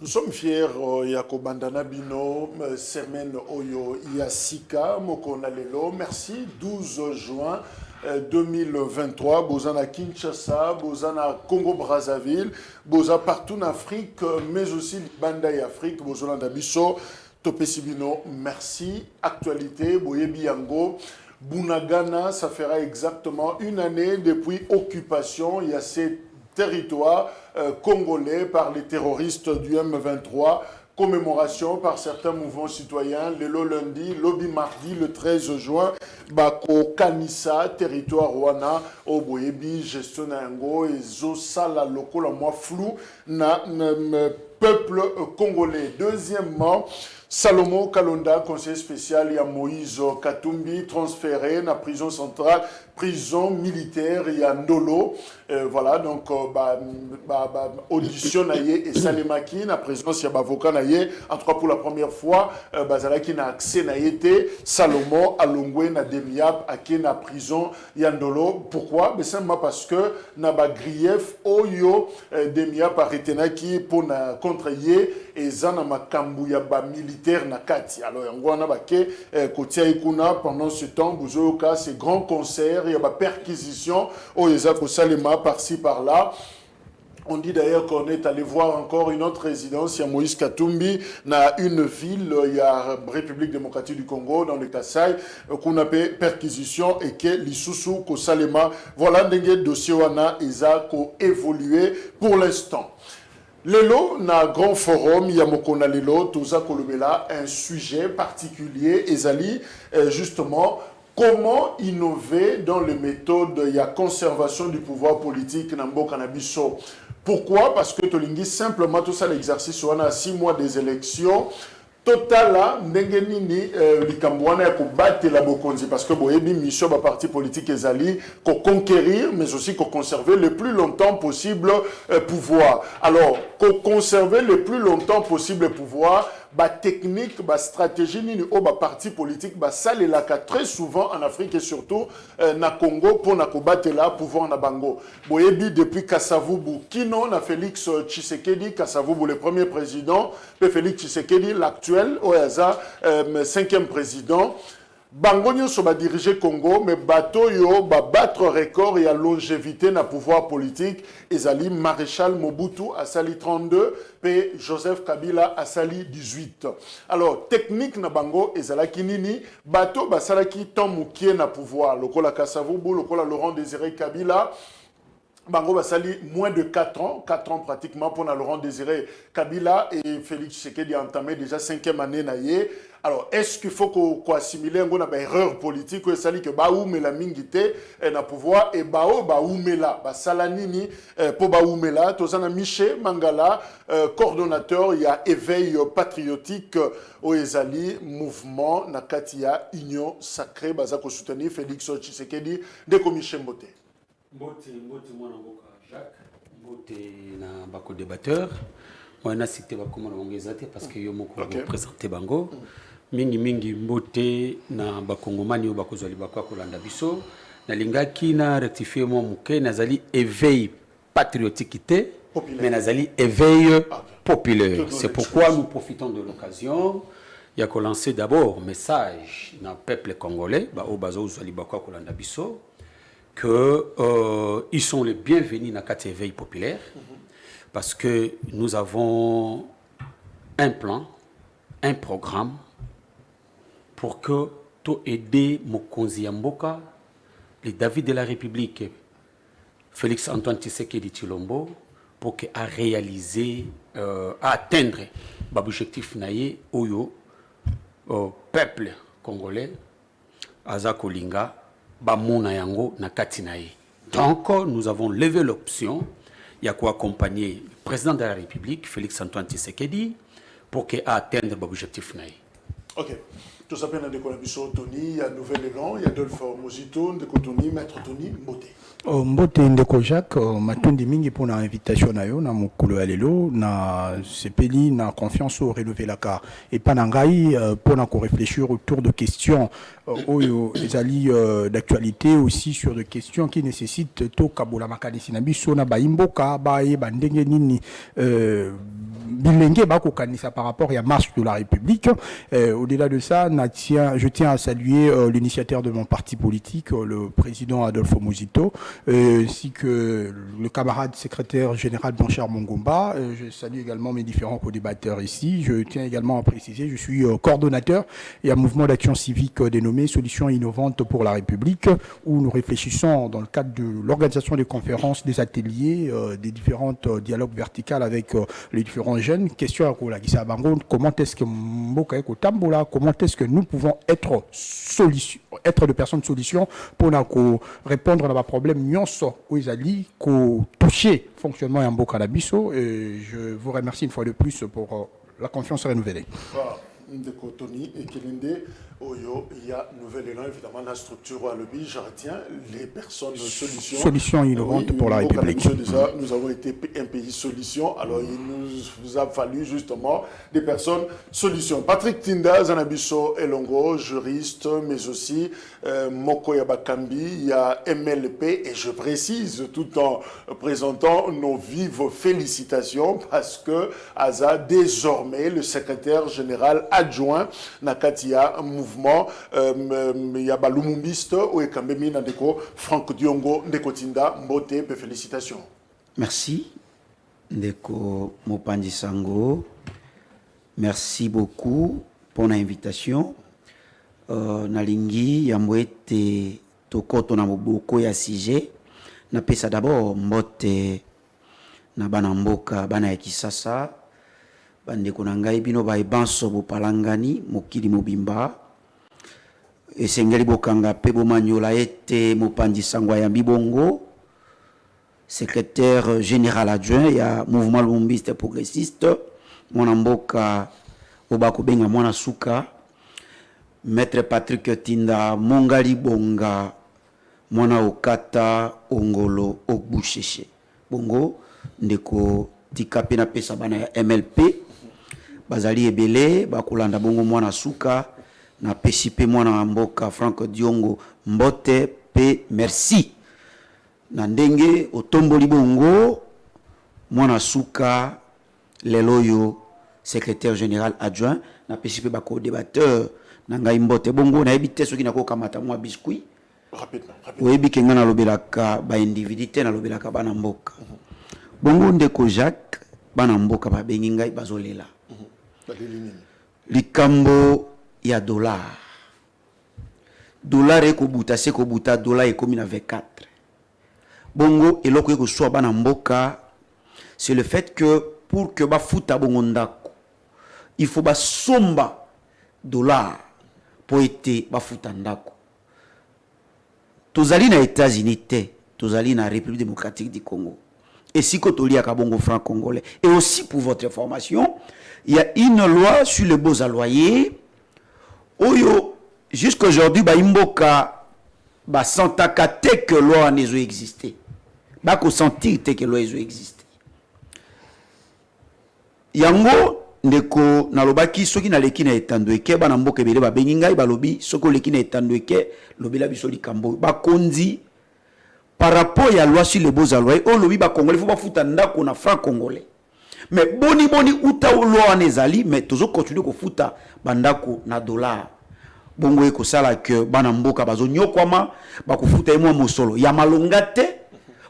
Nous sommes fiers, Yako Bandana Bino, semaine Oyo Yasika, Mokonalelo. Merci, 12 juin 2023, Bozana Kinshasa, Bozana Congo-Brazzaville, Boza partout en Afrique, mais aussi Bandaï Afrique, Bozana Dabiso, Topesibino, merci. Actualité, Boyebi Yango. Bunagana, ça fera exactement une année depuis occupation. Il y a ces territoires congolais par les terroristes du M23. Commémoration par certains mouvements citoyens. Le lundi, lobby mardi, le 13 juin. Bako Kanissa, territoire Rwanda, Oboyebi, gestion Nango, et Zosala loko, la moi flou, na peuple congolais. Deuxièmement, Salomo Kalonda, conseiller spécial, il y a Moïse Katumbi, transféré dans la prison centrale, prison militaire, il y a Ndolo. Voilà, donc, audition naïe et Salemaki, la présidence, il y a Bavoka naïe. En tout cas, pour la première fois, Bazalaki n'a accès naïe, Salomo, Alongwe, na Demiap, Ake, na prison, il y a Ndolo. Pourquoi? Mais simplement parce que, na ba grief, Oyo, Demiap, Aretenaki, pour na contre Ye, et Zana Makambu, ya ba militaire na Kati. Alors, on a baké, Kotia Ikuna, pendant ce temps, Bouzoyoka, ces grands concerts, il y a ba perquisition, Oyeza Salema, par-ci, par-là. On dit d'ailleurs qu'on est allé voir encore une autre résidence, il y a Moïse Katumbi, dans une ville, il y a République démocratique du Congo, dans le Kassai, qu'on appelle perquisition et que l'Issoussou, Kosalema, voilà des dossiers wana Isa qui ont évolué pour l'instant. Lelo, na grand forum, il y a Mokona Lelo, Toza Kolobela, un sujet particulier, Ezali, justement, comment innover dans les méthodes, il y a conservation du pouvoir politique, Nambo Kanabiso. Pourquoi? Parce que Tolingi, simplement, tout ça, l'exercice, on a 6 mois des élections. Total, Nengenini, Likambouana, ya battre la Bokonzi, parce que Boyebi, mission, ba parti politique ezali, qu'on conquérir, mais aussi qu'on conserver le plus longtemps possible pouvoir. Alors, qu'on conserver le plus longtemps possible pouvoir, ba technique, ba stratégie, ni au ba parti politique, ba ça les laka très souvent en Afrique et surtout na Congo pour na battre la pouvoir na Bango. Boyebi depuis Kassavubu, Kino, na Félix Tshisekedi, Kassavubu le premier président, puis Félix Tshisekedi l'actuel, Oyaza 5e président. Bango nyoso ba diriger Congo, mais bateau yo ba battre record et à longévité na pouvoir politique. Ezali Maréchal Mobutu a sali 32, et Joseph Kabila a sali 18. Alors technique na bango ezala kinini, bateau ba salaki tomukie na pouvoir. Lokola Kassavubu, lokola Laurent Désiré Kabila. Bango Basali, moins de 4 ans pratiquement pour Laurent Désiré Kabila et Félix Tshisekedi a entamé déjà 5e année naïe. Alors, est-ce qu'il faut qu'on assimile une erreur politique ou est-ce que Baoumela Mingite na pouvoir et Baoumela, Salanini pour Baoumela, Tozana Miché Mangala, coordonnateur, il y a éveil patriotique au Ezali, mouvement Nakatia, Union Sacrée, Bazako soutenir Félix Tshisekedi, de Miché Mbote. Mbote mwana mboka Jacques, mbote na bako débatteur. Moi na cité bako mwana mongezate parce que yo moko présenter bango. Mingi mbote na bakongomani yo bako zali bako kolanda biso. Na lingaki na rectifier mo muke nazali éveil patriotique mais nazali éveil populaire. C'est pourquoi nous profitons de l'occasion. Il y a qu'on lancer d'abord message dans le peuple congolais, ba o bazo zali bako kolanda biso. Ils sont les bienvenus dans la éveil populaire parce que nous avons un plan, un programme pour que tout aider Mokonzi Yamboka, les David de la République, Félix Antoine Tshisekedi Tshilombo, pour à réaliser, à atteindre l'objectif naïe au peuple congolais, Azakolinga. Donc, nous avons levé l'option, il y a quoi accompagner le président de la République, Félix Antoine Tshisekedi, pour qu'il atteigne l'objectif. Ok. Tout ça peut être Tony, il y a Nouvel Élan, il y a Adolphe Mosito, Tony, Maître Tony, Mbote. Mbote ndeko Jacques, matundi mingi pour l'invitation na yo na mokolo alelo na sepeli na confiance au relever la car et panangai pour na ko réfléchir autour de questions les alliés d'actualité aussi sur des questions qui nécessitent to kabola makanisi na biso na baimboka bae bandenge nini bilenge bako kanisa par rapport à marche de la République. Au-delà de ça, je tiens à saluer l'initiateur de mon parti politique, le président Adolphe Mosito, ainsi que le camarade secrétaire général Blanchard Mongomba. Je salue également mes différents co-débatteurs ici. Je tiens également à préciser, je suis coordonnateur et un mouvement d'action civique dénommé Solutions innovantes pour la République, où nous réfléchissons dans le cadre de l'organisation des conférences, des ateliers, des différentes dialogues verticales avec les différents jeunes. Question à Koulagisa Bango, comment est-ce que Mboka Eko Tambola, comment est-ce que nous pouvons être de personnes de solution pour répondre à nos problèmes nyonso où ils allaient toucher fonctionnement en Mboka Labiso. Et je vous remercie une fois de plus pour la confiance renouvelée. Ndeko Tony et Kelinde, Oyo, il y a Nouvel Élan, évidemment, la structure à lobby, je retiens les personnes solutions. Solutions innovantes pour la République. Déjà, nous avons été un pays solution, alors il nous a fallu justement des personnes solutions. Patrick Tinda, Zanabiso Elongo, juriste, mais aussi Moko Yabakambi, il y a MLP, et je précise tout en présentant nos vives félicitations parce que Aza, désormais, le secrétaire général adjoint Nakatia mouvement Yaba Lumumbiste ou Ekambemi Nandeko Franck Diongo Ndeko Tinda Mbote, félicitations. Merci Ndeko Mopandi Sango. Merci beaucoup pour l'invitation. Nalingi Yamwete Tokoto na Moboko ya Sije. Na pesa d'abord Mbote na bana mboka bana ya Kisasa. Bande konangai bino ba ebanso bo palangani mokili mobimba esengeli bokanga pe bo manyola ete Mopandi Sangwa ya Mbibongo, secrétaire général adjoint ya mouvement lumumbiste progressiste mwana mboka obako benga mwana suka, maître Patrick Tinda Mongali Bonga mwana okata ongolo okbusheshe bongo ndeko tikape na pesa bana ya MLP bazali ebele bakulanda bongo mwana suka na pesipe mwana mboka Franck Diongo Mbote pe merci na ndenge otomboli bongo mwana suka leloyo secrétaire général adjoint na pesipe bako débatteur na ngai Mbote bongo na ebite soki na ko kamata mwa biscuit rapidement oyebi kenga na lobelaka ba individualité na lobelaka bana mboka bongo ndeko Jacques bana mboka babengi ngai bazolela likambo ya dollar ekobuta se kobuta dollar ekomi na 24 bongo eloko eko so bana mboka c'est le fait que pour que bafuta bongo ndako il faut basomba dollar pour ete bafuta ndako. Tozali na États-Unis te, tozali na République démocratique du Congo. Et si Kotolia Kabongo franc congolais. Et aussi pour votre information, il y a une loi sur les beaux à loyer. Oyo, jusqu'à aujourd'hui, Imboka, santaka que loi n'a pas existé. Bako sentir que loi n'a existé. Yango, ndeko nalobaki soki na leki na etandweke bana mboka ebele ba bengingai balobi soko leki na etandweke lobela biso likambo bakonzi par rapport à la loi sur les beaux allois o lobi ba congolais faut ba futa ndako na franc congolais mais boni uta loi nezali mais tozo continuer ko futa bandako na dollar bongo eko sala que bana mboka bazo nyokwama ba ko futa emwa mosolo ya malonga te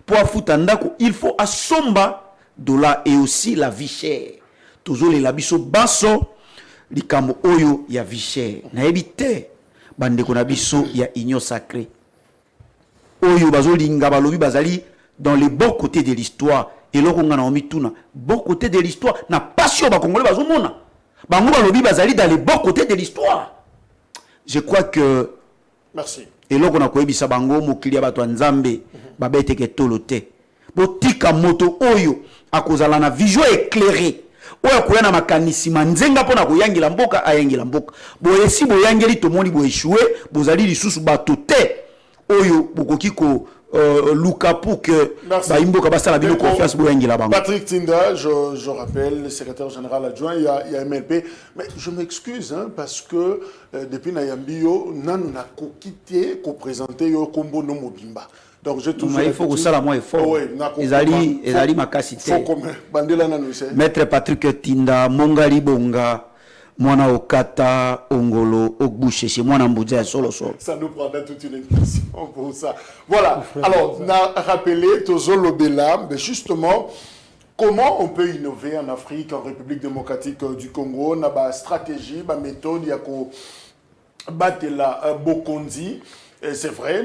pour futa ndako il faut asomba dollar et aussi la vie chère. Toujours les labiso basso likambo oyo ya vie chère na ebite bande ko na biso ya union sacrée oyo bazo linga balobi bazali dans les bons côtés de l'histoire et loko ngana omituna bon côté de l'histoire na passion ba congolais bazo mona bango balobi bazali dans les bons côtés de l'histoire. Je crois que merci et loko na koyebisa bango mokili ya bato nzambe babete ke tolote botika moto oyo akozala na vision éclairée oyo koya na makanisi manzenga pona koyangela mboka ayangela mboka boye si boyangeli tomoni boéchoué bozali lisusu bato te oyo bokoki ko luka pour que baimboka basala bino confiance boyangela bango. Patrick Tinda, je rappelle, le secrétaire général adjoint, il y a MLP, mais je m'excuse hein, parce que depuis Nayambio, nan na ko quitté, ko présenté yo kombo no mobimba. Donc j'ai toujours il faut que ça la moins fort. Ezali makasité. Faut comme bandela nanu c'est. Maître Patrick Tinda, Mongali Bonga, Mwana Okata, Ongolo, Ogbucheche, Mwana Mboudia, solo. Ça nous prendra toute une émission pour ça. Voilà. Alors, on a rappelé Tozo Lobela, mais justement, comment on peut innover en Afrique, en République démocratique du Congo? On a une stratégie, une méthode, il y a qu'on batte la Bokondi. C'est vrai,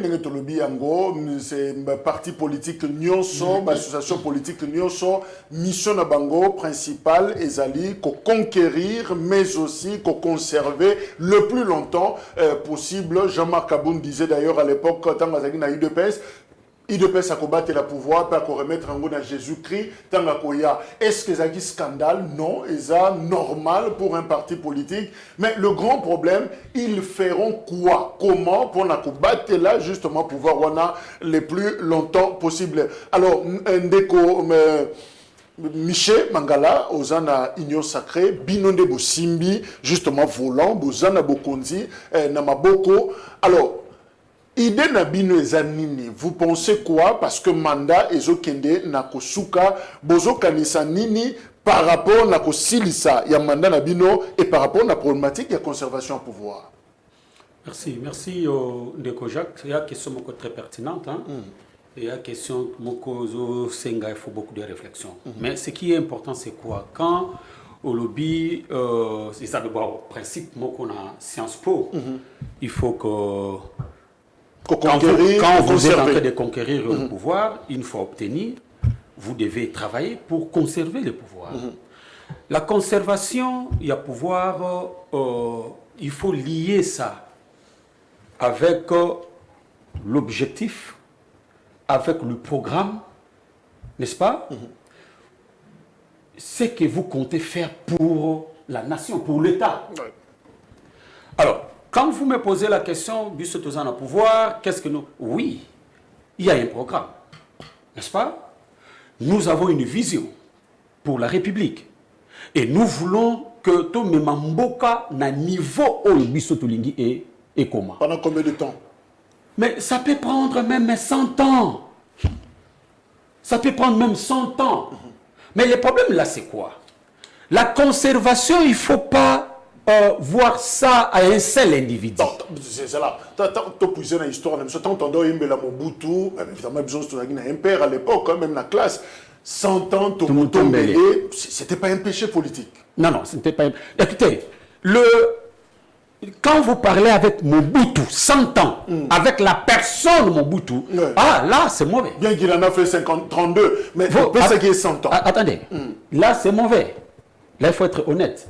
c'est un parti politique nyonso, association politique nyonso, mission na bango principale ezali ko conquérir mais aussi ko conserver le plus longtemps possible. Jean-Marc Aboun disait d'ailleurs à l'époque quand on a eu UDPS, IDPS a combattu le pouvoir pour remettre en gros à Jésus-Christ. Est-ce que c'est un scandale? Non, c'est normal pour un parti politique. Mais le grand problème, ils feront quoi? Comment pour combattre là justement pouvoir avoir le plus longtemps possible? Alors, Ndeko Michel Mangala, Ozana Union Sacrée, Binonde Bosimbi, justement volant, Bozana Bokonzi, Namaboko. Alors, idée na bino ezanini, vous pensez quoi? Parce que mandat ezokende na kosuka bozo kanisa nini par rapport na kosilisa ya mandat na bino et par rapport na problématique de conservation au pouvoir. Merci Ndeko Jacques. Il y a une question très pertinente. Hein? Il y a une question senga, il faut beaucoup de réflexion. Mais ce qui est important, c'est quoi? Quand au lobby, c'est ça d'abord principe, qu'on a Sciences Po, il faut que quand vous êtes en train de conquérir le pouvoir, une fois obtenu, vous devez travailler pour conserver le pouvoir. La conservation, il y a pouvoir, il faut lier ça avec l'objectif, avec le programme, n'est-ce pas? Ce que vous comptez faire pour la nation, pour l'État. Alors, quand vous me posez la question, Bissotozan a pouvoir, qu'est-ce que nous... Oui, il y a un programme, n'est-ce pas? Nous avons une vision pour la République. Et nous voulons que tout le Mamboka na niveau où Bissotolingi est comment. Pendant combien de temps? Mais ça peut prendre même 100 ans. Ça peut prendre même 100 ans. Mais le problème là, c'est quoi? La conservation, il ne faut pas voir ça à un seul individu. C'est là. Tu puisé dans l'histoire, même si tu entends la Mobutu, évidemment, besoin de un père à l'époque, même la classe, 100 ans, c'était pas un péché politique. Non, ce n'était pas un... Écoutez, quand vous parlez avec Mobutu, 100 ans, avec la personne Mobutu, là, c'est mauvais. Bien qu'il en a fait 32, mais ce qui est 100 ans. Attendez, là, c'est mauvais. Là, il faut être honnête.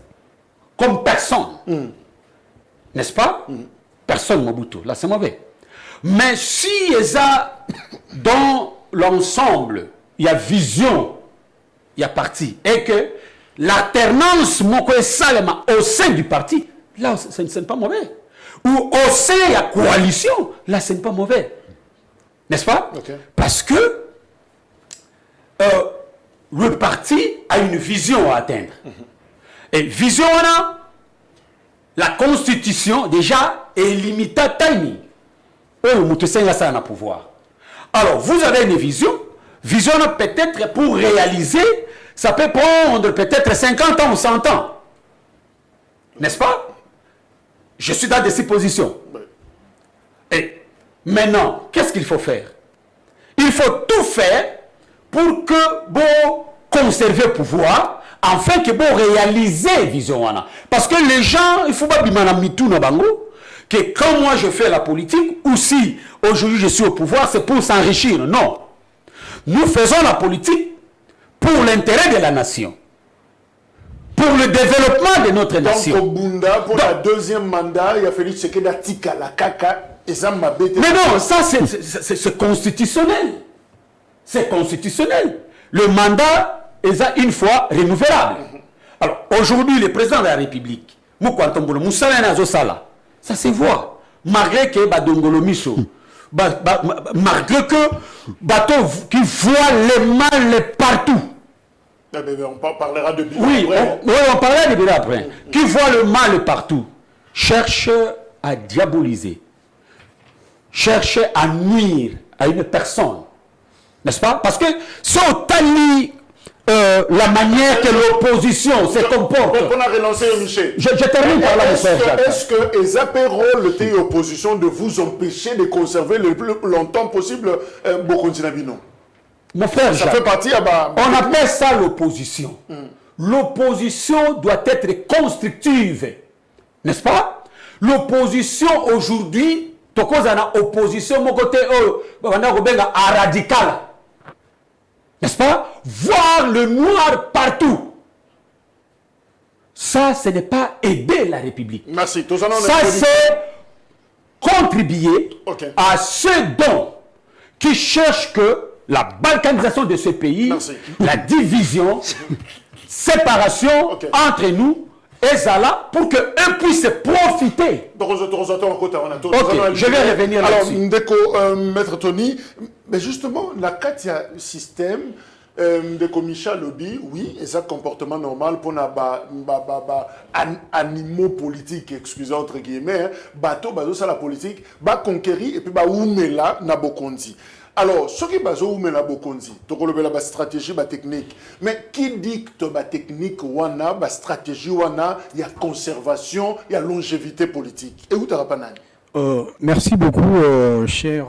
Comme personne, n'est-ce pas? Personne Mobutu, là c'est mauvais. Mais si il y a dans l'ensemble, il y a vision, il y a parti, et que l'alternance au sein du parti, là ce n'est pas mauvais. Ou au sein de la coalition, là ce n'est pas mauvais. N'est-ce pas? Parce que le parti a une vision à atteindre. Et vision, la constitution déjà est limitée à timing. Pouvoir. Alors, vous avez une vision peut-être pour réaliser, ça peut prendre peut-être 50 ans ou 100 ans. N'est-ce pas? Je suis dans des suppositions. Et maintenant, qu'est-ce qu'il faut faire? Il faut tout faire pour que vous conservez le pouvoir, afin que vous réalisez vision. Parce que les gens, il faut pas que quand moi je fais la politique, ou si aujourd'hui je suis au pouvoir, c'est pour s'enrichir. Non. Nous faisons la politique pour l'intérêt de la nation. Pour le développement de notre nation. Donc, au Bunda, pour la deuxième mandat, il a fallu que la tika, la kaka, et ça m'a bêté. Mais non, ça c'est constitutionnel. C'est constitutionnel. Le mandat est une fois renouvelable. Alors, aujourd'hui, le président de la République, ça se voit. Malgré que Badongolo Miso, malgré que bateau qui voit le mal partout. On parlera de bilan après. Oui, on parlera de bilan après. Qui voit le mal partout, cherche à diaboliser, cherche à nuire à une personne. N'est-ce pas? Parce que si on talit la manière que l'opposition se comporte. On a relancé Michel. Je termine par là, monsieur Jacques. Est-ce que les apérols de l'opposition de vous empêcher de conserver le plus longtemps possible Bokonzi Nabino? Mon frère ça Jacques, fait partie on appelle ça l'opposition. L'opposition doit être constructive. N'est-ce pas? L'opposition aujourd'hui, tu as opposition, mon côté, radical. N'est-ce pas? Voir le noir partout. Ça, ce n'est pas aider la République. Merci. Ça, c'est contribuer à ceux dont qui cherchent que la balkanisation de ce pays, la division, séparation entre nous et Zala pour qu'eux puissent profiter. Je vais revenir là-dessus. Alors, Ndeko, Maître Tony, mais justement, la carte, il y a un système de Komisha Lobby, oui, et ça, comportement normal pour animaux politiques, excusez entre guillemets, bateau, ça la politique, conquérir et puis oumela na bokonzi. Alors, ce qui est oumela bokonzi, tu as la stratégie, la technique, mais qui dicte la technique, la stratégie, il y a conservation, il y a longévité politique. Et où tu as pas merci beaucoup, cher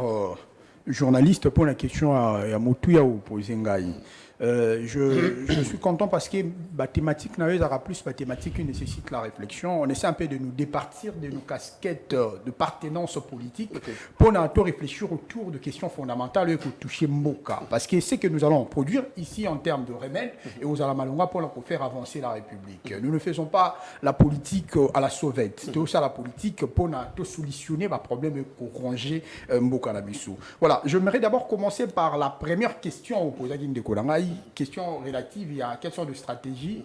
journaliste, pour la question à Moutouya ou Pozengaï. Je suis content parce que la thématique la thématique qui nécessite la réflexion. On essaie un peu de nous départir de nos casquettes de partenance politique pour réfléchir autour de questions fondamentales et pour toucher Moka. Parce que c'est que nous allons produire ici en termes de remèdes et aux Alamalonga pour faire avancer la République. Nous ne faisons pas la politique à la sauvette. C'est aussi la politique pour solutionner les problèmes pour ranger Moka Nabissou. Voilà, j'aimerais d'abord commencer par la première question posée à Ndekolangaï. Question relative à quelles sont les stratégies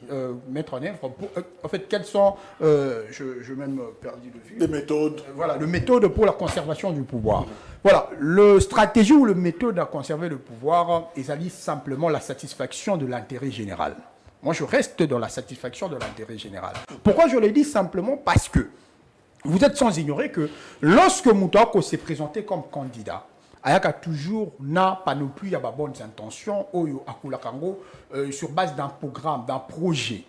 mettre en œuvre en fait quelles sont je même perdu de vue les méthodes voilà le méthode pour la conservation du pouvoir. Voilà, le stratégie ou le méthode à conserver le pouvoir est simplement la satisfaction de l'intérêt général. Moi je reste dans la satisfaction de l'intérêt général. Pourquoi je le dis simplement? Parce que vous êtes sans ignorer que lorsque Moutako s'est présenté comme candidat, Ayaka toujours n'a pas non plus de bonnes intentions sur base d'un programme, d'un projet.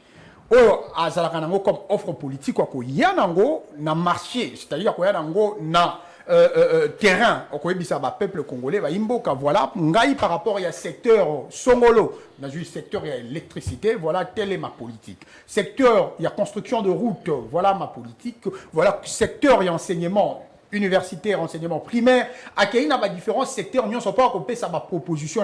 Comme offre politique, il y a un marché, c'est-à-dire qu'il y a un terrain, peuple congolais, voilà, par rapport à secteur Songolo, dans le secteur il y a l'électricité, voilà, telle est ma politique. Secteur, il y a construction de routes, voilà ma politique. Voilà, secteur, il y a enseignement universitaire, enseignement primaire, à qui il y a différents secteurs, nous ne sommes pas occupés sa proposition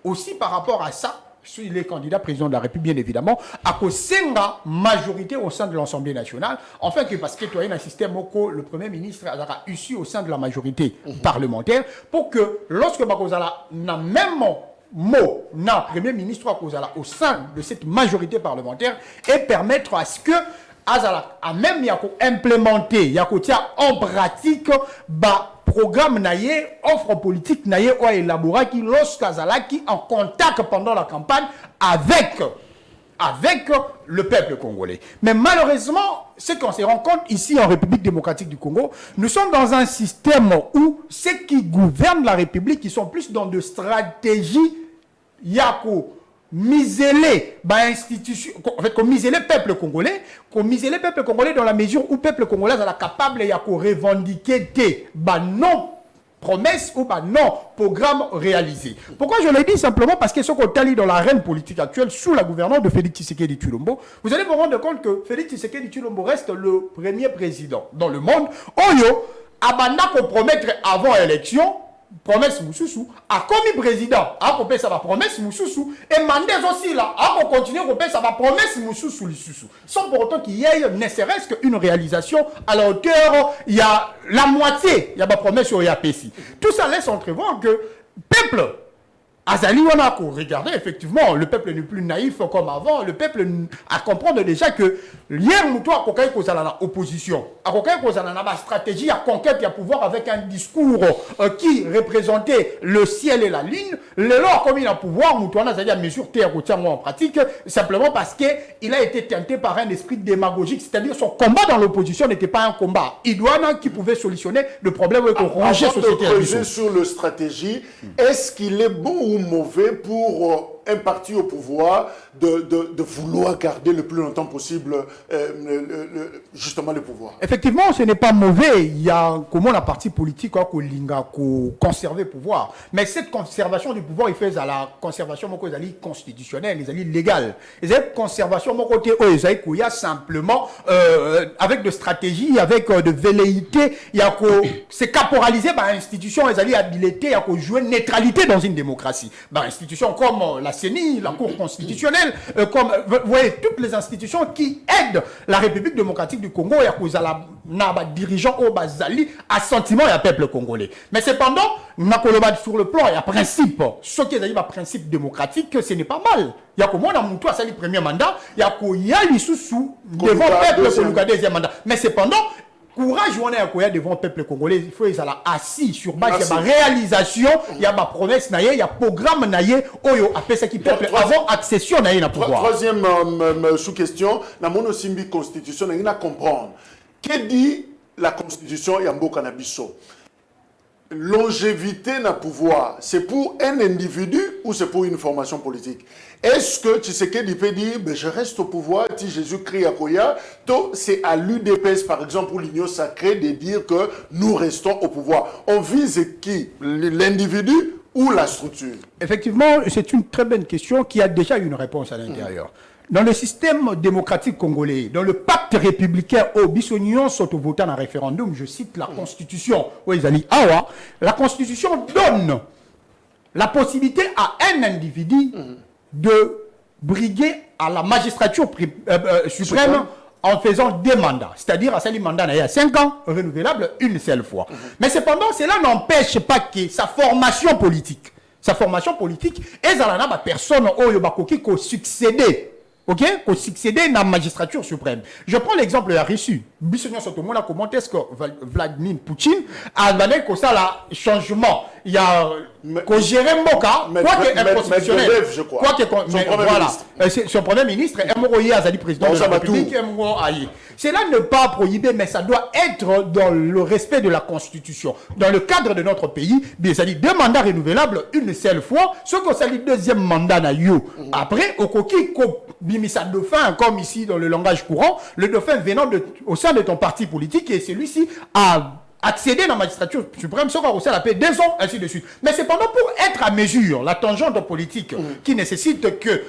aussi par rapport à ça. Il est candidat président de la République, bien évidemment, à cause de la majorité au sein de l'Assemblée nationale. Enfin, parce que tu as un système où le Premier ministre a issu au sein de la majorité parlementaire pour que lorsque Bakozala n'a même mot, n'a Premier ministre au sein de cette majorité parlementaire et permettre à ce que a même implémenté, en pratique, programme naïe, offre politique naïe ou élaboré qui lorsqu'Azalaki en contact pendant la campagne avec le peuple congolais. Mais malheureusement, ce qu'on se rend compte ici en République démocratique du Congo, nous sommes dans un système où ceux qui gouvernent la République, ils sont plus dans de stratégies yako miseler institution, en fait, comme miseler le peuple congolais, dans la mesure où le peuple congolais est capable de revendiquer des non promesses ou non programmes réalisés. Pourquoi je le dis simplement? Parce que ce qu'on a dans l'arène politique actuelle sous la gouvernance de Félix Tshisekedi Tshilombo, vous allez vous rendre compte que Félix Tshisekedi Tshilombo reste le premier président dans le monde. Oyo, abanda pour promettre avant élection, promesse Moussoussou, a commis président, a coupé sa promesse Moussoussou, et Mandez aussi là, a continué à couper sa promesse Moussoussou, sans pour autant qu'il y ait ne serait-ce qu'une réalisation à la hauteur, il y a la moitié, il y a ma promesse sur IAPC. Tout ça laisse entrevoir que le peuple Azali, on a regardé, effectivement, le peuple n'est plus naïf comme avant. Le peuple a comprendre déjà que hier, nous, à Kokaï Kozala, opposition, à Kokaï Kozala, ma stratégie à conquête et à pouvoir avec un discours qui représentait le ciel et la ligne. Le lors, comme il a pouvoir, nous, on a c'est-à-dire mesure terre en pratique, simplement parce qu'il a été tenté par un esprit démagogique, c'est-à-dire son combat dans l'opposition n'était pas un combat idoine qui pouvait solutionner le problème qu'on rangeait société. Avant de creuser sur le stratégie, est-ce qu'il est bon ou mauvais pour un parti au pouvoir de vouloir garder le plus longtemps possible justement le pouvoir? Effectivement, ce n'est pas mauvais. Il y a comment la partie politique qui conserver le pouvoir. Mais cette conservation du pouvoir, il fait à la conservation constitutionnelle, les alliés légales. Et cette conservation, mon côté, il y a simplement avec de stratégie, avec de velléité, il y a c'est caporalisé par l'institution, les alliés habilités, il y a jouer neutralité dans une démocratie. Par institution comme la CENI, la Cour constitutionnelle, comme vous voyez, toutes les institutions qui aident la République démocratique du Congo, il y a des dirigeants au Bazali, assentiment et à peuple congolais. Mais cependant, sur le plan, il y a principe. Ce qui est un principe démocratique, ce n'est pas mal. Il y a comment on a monté à le premier mandat, il y a qu'il y a les sous devant le peuple pour le deuxième mandat. Mais cependant, courage, on est devant le peuple congolais, il faut être assis sur base, il y a ma réalisation, il y a ma promesse, il y a programme, il y a ça qui peuple avant accession à la pouvoir. Troisième sous-question, la monosimbi constitution, il y a à comprendre. Que dit la constitution Yambo Cannabiso? Longévité na pouvoir, c'est pour un individu ou c'est pour une formation politique? Est-ce que Tshisekedi peut dire je reste au pouvoir si Jésus-Christ a Koya? C'est à l'UDPS par exemple ou l'Union sacrée de dire que nous restons au pouvoir. On vise qui? L'individu ou la structure? Effectivement, c'est une très bonne question qui a déjà une réponse à l'intérieur. Dans le système démocratique congolais, dans le pacte républicain au Bissonion sont voté en référendum, je cite la Constitution, la Constitution donne la possibilité à un individu de briguer à la magistrature suprême en faisant des mandats. C'est-à-dire à ce mandat, il y a 5 ans, renouvelable une seule fois. Mais cependant, cela n'empêche pas que sa formation politique est à la personne qui a succédé. Ok, pour succéder à la magistrature suprême. Je prends l'exemple de la Russie. Bissonion Sotomona, comment est-ce que Vladimir Poutine a donné que ça là changement? Il y a qu'on gérer Moka, quoi que inconstitutionnel, quoi que voilà, son premier ministre, Moroye Azali président de la République, cela ne pas prohibé, mais ça doit être dans le respect de la Constitution. Dans le cadre de notre pays, ça dit 2 mandats renouvelables une seule fois, ce que ça dit 2e mandat na yo. Après, au coquille bimisa dauphin, comme ici dans le langage courant, le dauphin venant au sein de ton parti politique et celui-ci a accéder à la magistrature suprême, ce qu'on aussi la paix 2 ans, ainsi de suite. Mais cependant, pour être à mesure, la tangente politique qui nécessite que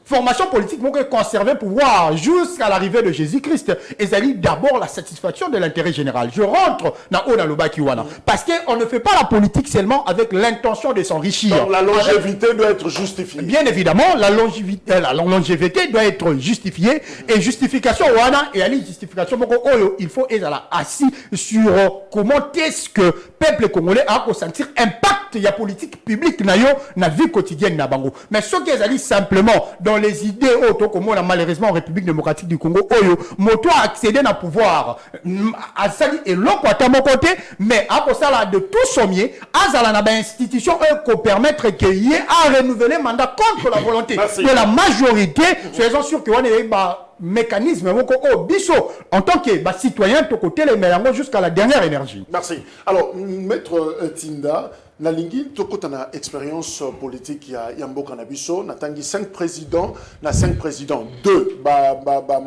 formation politique vont conserver le pouvoir jusqu'à l'arrivée de Jésus-Christ. Et ça dit d'abord la satisfaction de l'intérêt général. Je rentre dans Onaluba Kiwana. Parce qu'on ne fait pas la politique seulement avec l'intention de s'enrichir. Donc la longévité doit être justifiée. Bien évidemment, la longévité doit être justifiée. Et justification, et à justification, il faut être assis sur comment est-ce que le peuple congolais a ressentir impact de la politique publique dans la vie quotidienne. Mais ce qui est simplement dans les idées autres, comme on a malheureusement en République démocratique du Congo, moto a accédé à pouvoir, à sali et l'autre à mon côté, mais à cause de tout sommier, à la institution qui permettre qu'il y ait à renouveler le mandat contre la volonté de la majorité, soyons sûrs que on est mécanisme en tant que citoyen de côté les meilleurs jusqu'à la dernière énergie. Merci. Alors, Maître Tinda, Nalingi, toko tana expérience politique ya Yambo Cannabiso, natangi 5 présidents, 2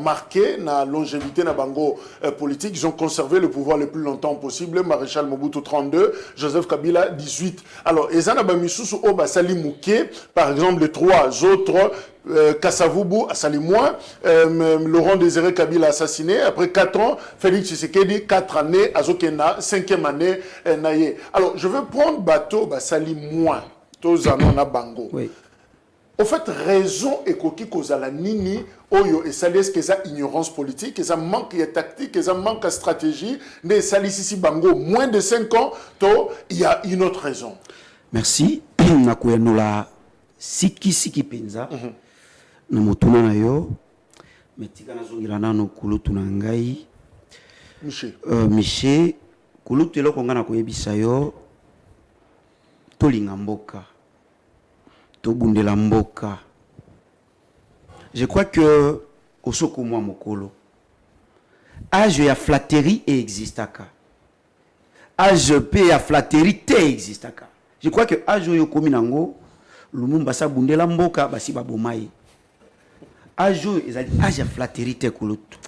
marqués na longévité na bango politique, ils ont conservé le pouvoir le plus longtemps possible, Maréchal Mobutu 32, Joseph Kabila 18. Alors, ezana ba misusu o ba sali muke, par exemple les 3 autres Kassavubu a sali moins, Laurent Désiré Kabila assassiné, après 4 ans, Félix Tshisekedi 4 années, Azokena 5e année naye. Alors, je veux prendre bateau sali moins, tous en a bango. Oui. Au fait, raison et koki kozala nini oyo et sali que ça ignorance politique, que ça manque de tactique, que ça manque de stratégie, ne sali sisi bango moins de 5 ans, il y a une autre raison. Merci. Nakouenola siki penza na motuna na yo metika nazongela nano kulutu na ngai Miché kulutu eloko nga na koyebisa yo tolinga mboka tobundela mboka. Je crois que osoko mwa mokolo âge ya flatterie existaka, âge pe ya flatterie te existaka. Je crois que âge oyo komi nango Lumumba sa bundela mboka basi babomai. Âge oyo ezali âge ya flatterie te kulutu.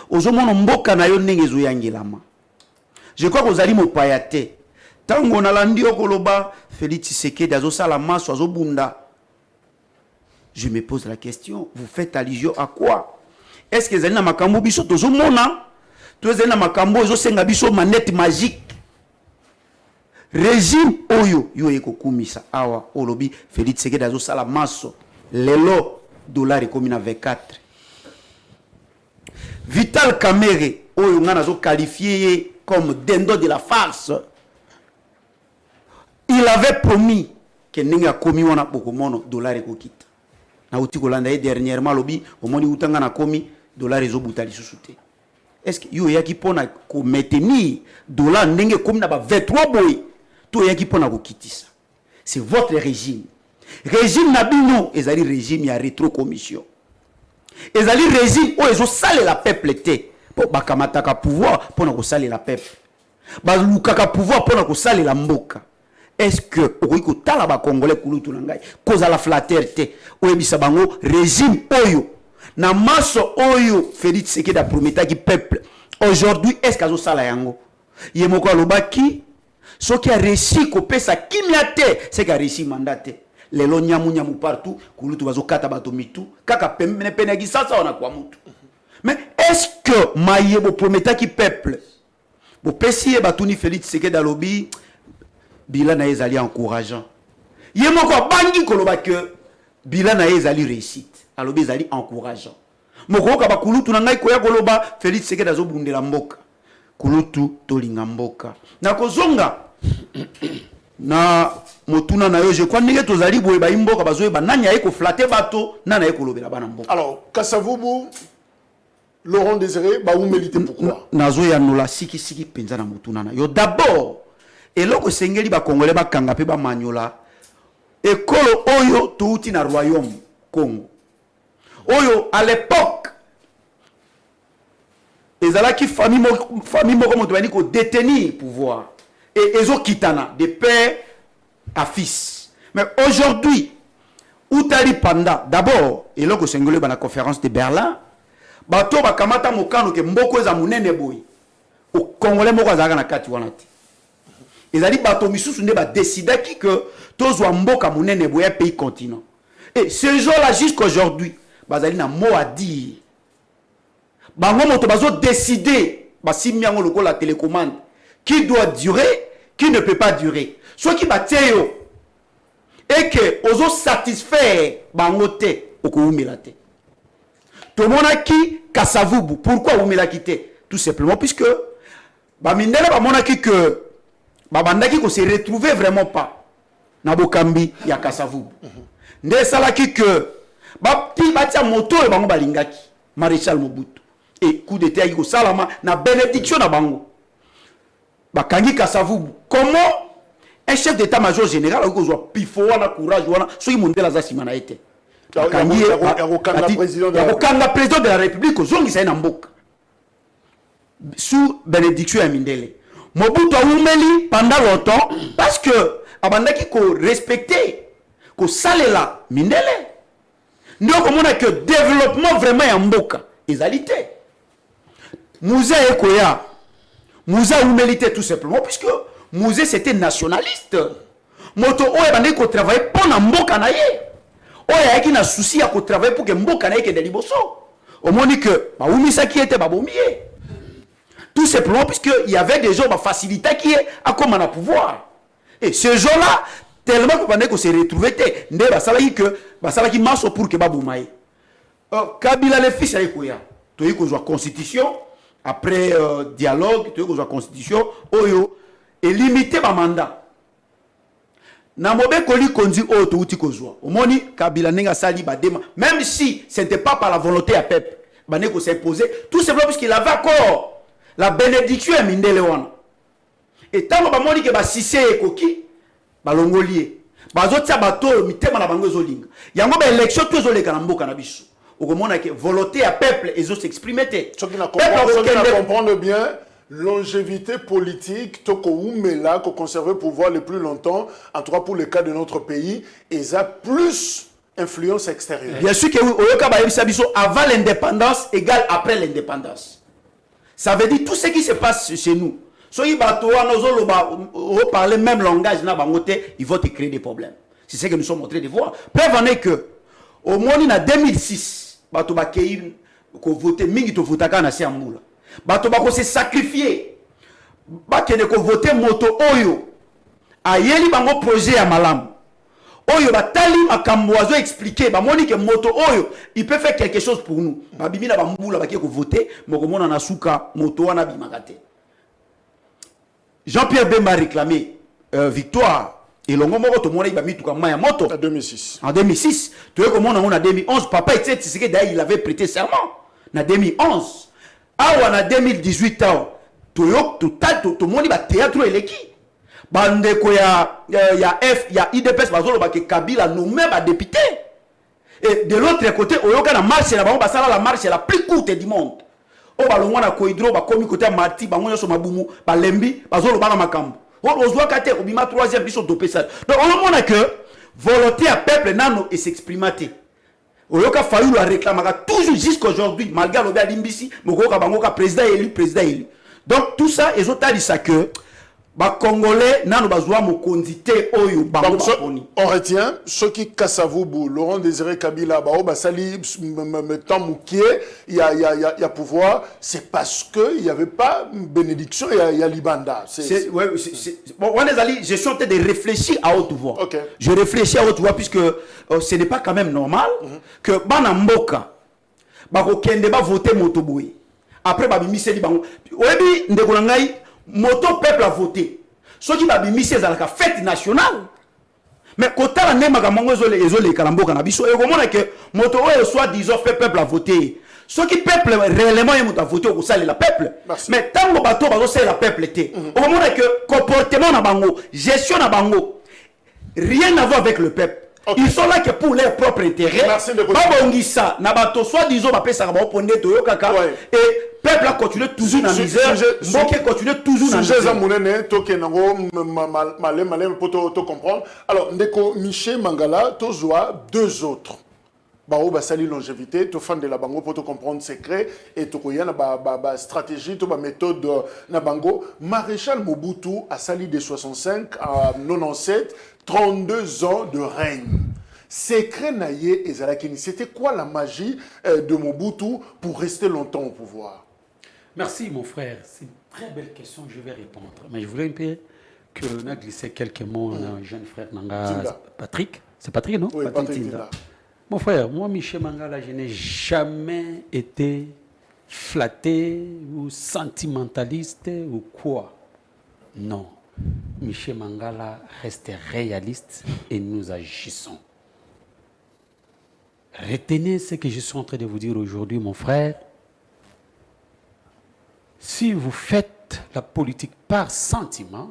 Ozomona mboka na yo ndenge ezoyangelama. Je crois que ozali mopaya te. Tango nalandi okoloba Félix Tshisekedi azosala maso azobunda. Je me pose la question, vous faites allusion à quoi? Est-ce que ezali na makambo biso tozomona? To ezali na makambo ezosenga biso manette magique? Régime oyo yo ekokumisa awa olobi Félix Tshisekedi azosala maso lelo dollar ekomi na 24. Vital Kamerhe oyo ngana zo qualifié comme dendo de la farce. Il avait promis que n'enga komi wana bokomono dollar ekokita. Na uti kolanda e dernièrement lobi omoni utanga na komi dollar ezobuta lisusu te. Est-ce que yo yaki pona ko maintenir dollar ndenge komi na ba 23 boy to yaki pona ko kitisa? C'est votre régime. Régime nabino ezali régime ya rétrocommission. Ezali régime o ezo sale la peuple te. Po bakamataka pouvoir pona ko sale la peuple. Ba lukaka pouvoir pona ko sale la mboka. Est-ce que okoki tala ba congolais kulutu na ngai koza la flatterie oyebisa bango régime oyo na maso oyo Félix Tshisekedi a prometaki peuple aujourd'hui est-ce qu'azo sala yango yemoko alobaki soki a réussi kopesa kimia te c'est qu'a réussi mandat te lelo nyamu partout kulutu bazo kata bato mitu kaka pemene pene gisasa wana kwa mutu. Mais est-ce que mayebo prometaki peuple bo pesi batuni Félix Tshisekedi alobi bilan na ezali encourageant. Yemoko bangi koloba que bilan na ezali réussite. Alobi ezali encourageant. Moko ka ba kulutu na ngai koya koloba Félix Tshisekedi azobundela mboka. Kulutu tolinga mboka. Na kozonga na motuna na yo je crois ndenge tozali boye ba mboka bazoye bananya eko flatter bato nana eko lobela bana mboka. Alors Kasavubu Laurent Désiré ba ou mérite pourquoi? Nazo ya nola siki penza na motuna na yo d'abord. Et loko sengeli ba congolais ba kanga pe ba manyola ekolo oyo touti na royaume Congo oyo à l'époque ezalaki famille moko moto bani ko détenir pouvoir et ezo kitana de père à fils. Mais aujourd'hui utali panda d'abord et loko sengeli ba na conférence de Berlin bato ba kamata mokano ke mboko eza munene boy o congolais moko azaka na kati wana te. Ils ont dit bato misusu nde ba décidaki que tozwa mboka munene boya pays continent. Et ce jour-là jusqu'à aujourd'hui, bazali na mot à dire. Bango moto bazo décider ba simiango loko la télécommande qui doit durer, qui ne peut pas durer. Soit qui bateyo et que ozo satisfaire bango te okoumela te. Tout mona ki Kasavubu, pourquoi oumela kité? Tout simplement puisque ba mindela ba monaki que babandaki ko se retrouver vraiment pas na bokambi ya Kasavubu. Nde salaki que batia moto e bango balingaki Maréchal Mobutu et coup d'état ko salama na bénédiction na bango bakangi Kasavubu. Comment un chef d'état-major général ko zo pifo wana courage wana soki mondela za simana ete bakangi président de la République zongi sa na mboka sous bénédiction ya Mindele. Mobutu a oumeli pendant longtemps parce que abandaki ko respecter ko salela Mindele. Nous komona que développement vraiment ya mboka ezalité. Mouza ekoya. Mouza oumeli tout simplement puisque Mouza c'était nationaliste. Moto oye bandaki ko travailler pour na mboka na ye. Oye yaki na souci ya ko travailler pour que mboka na ye ke de liboso. Omoni que ba oumisa ki était ba bomier. Tout simplement puisqu'il y avait des gens qui facilitaient qui est à comment on pouvoir. Et ce jour-là, tellement qu'on s'est retrouvé, que marche pour que Baboumaï. Kabila le fils avec quoi? Tu as eu qu'on soit constitution, après dialogue, tu as eu qu'on soit constitution, oyo, et limiter ma mandat. na mobekoli konzi oyo touti kozwa omoni Kabila ndenge asali badema même si ce n'était pas par la volonté ya peuple bane ko s'imposer tout simplement parce qu'il avait encore la bénédiction ya mindele wana et tango bamoni ke basise ekoki balongolie bazotia bato mitema na bango ezolinga yango ba élection tout ezoleka na mboka na biso okomona ke volonté ya peuple ezo s'exprimer te ce qui na comprendre bien longévité politique, toko oumela, qu'on conserve le pouvoir le plus longtemps, en tout cas pour le cas de notre pays, et ça plus influence extérieure. Bien sûr que oui, avant l'indépendance égale après l'indépendance. Ça veut dire tout ce qui se passe chez nous. Si vous parlez même langage, ils vont te créer des problèmes. C'est ce que nous sommes en train de voir. Preuve en est que, au moins en 2006, ils ont voté, ils ont voté bato bako se sacrifier bakene ko voter moto oyo ayeli bango projet ya malamu oyo batali makambo azo expliquer ba moni ke moto oyo il peut faire quelque chose pour nous babimi na bambula baki ko voter moko mona na suka moto wana bimakate Jean-Pierre Bemba réclamé victoire et longo moko to mona ba mituka maya moto en 2006 tu vois comment on a 2011 papa était que d'ailleurs il avait prêté serment en 2011 awa na 2018 awa toyok to moni ba théâtre eleki bandeko ya IDPS bazolo ba ke Kabila nommé ba député et de l'autre côté oyoka na marche na bango basala la marche la plus courte du monde o balongwa na koidro ba komi côté Marti bango nyoso mabumu ba lembi bazolo ba makambo o ozwa kate obima 3e biso dopesa donc on mona que volonté à peuple nano et s'exprimer. Oyoka Fayulu a réclamé toujours jusqu'à aujourd'hui, malgré l'obéa Limbisi, Mokoka Bangoka président élu. Donc tout ça, ils ont dit ça que les Congolais n'ont pas besoin de conditer Oyo Bangoka. On retient ceux qui Kassavoubou, Laurent Désiré Kabila, Baoba Sali, Metan Moukié, il y a pouvoir, c'est parce qu'il n'y avait pas bénédiction, il y a Libanda. Bon, je suis en train de réfléchir à haute voix. Okay. Je réfléchis à haute voix puisque ce n'est pas quand même normal que Bana Mboka, Bako Kende ba voter Motoboui. Après, Babimiseli Bango. Oebi, Ndekolangai, Moto peuple a voté. Ce qui va bimisser dans la fête nationale. Mais quand on a les Kalambo Kanabiso, et comment est que Moto soit disons fait peuple a voté. Ce qui peuple réellement a voté au salle la peuple. Mais tant que bateau va la peuple était. Au moment que comportement na bango, gestion na bango, rien à voir avec le peuple. Okay. Ils sont là que pour leur propre intérêt. Babongisa, Nabato, soit disons, ma pesa Pondé, Toyo Kaka, et peuple a continué toujours dans la misère. Moké continue toujours dans la misère. Alors, Ndeko Miché Mangala, Tozoa, deux autres. Bao basali longévité, to fan de la bango pour te comprendre secret et to koya na ba stratégie, to ba méthode na bango. Maréchal Mobutu a sali de 65 à 97, 32 ans de règne. Secret naïe et Zalakini, c'était quoi la magie de Mobutu pour rester longtemps au pouvoir? Merci mon frère, c'est une très belle question, je vais répondre. Mais je voulais un peu que l'on a glissé quelques mots à un jeune frère Nanga Patrick. C'est Patrick, non? Oui, Patrick Tinda. Mon frère, moi, Michel Mangala, je n'ai jamais été flatté ou sentimentaliste ou quoi. Non. Michel Mangala reste réaliste et nous agissons. Retenez ce que je suis en train de vous dire aujourd'hui, mon frère. Si vous faites la politique par sentiment,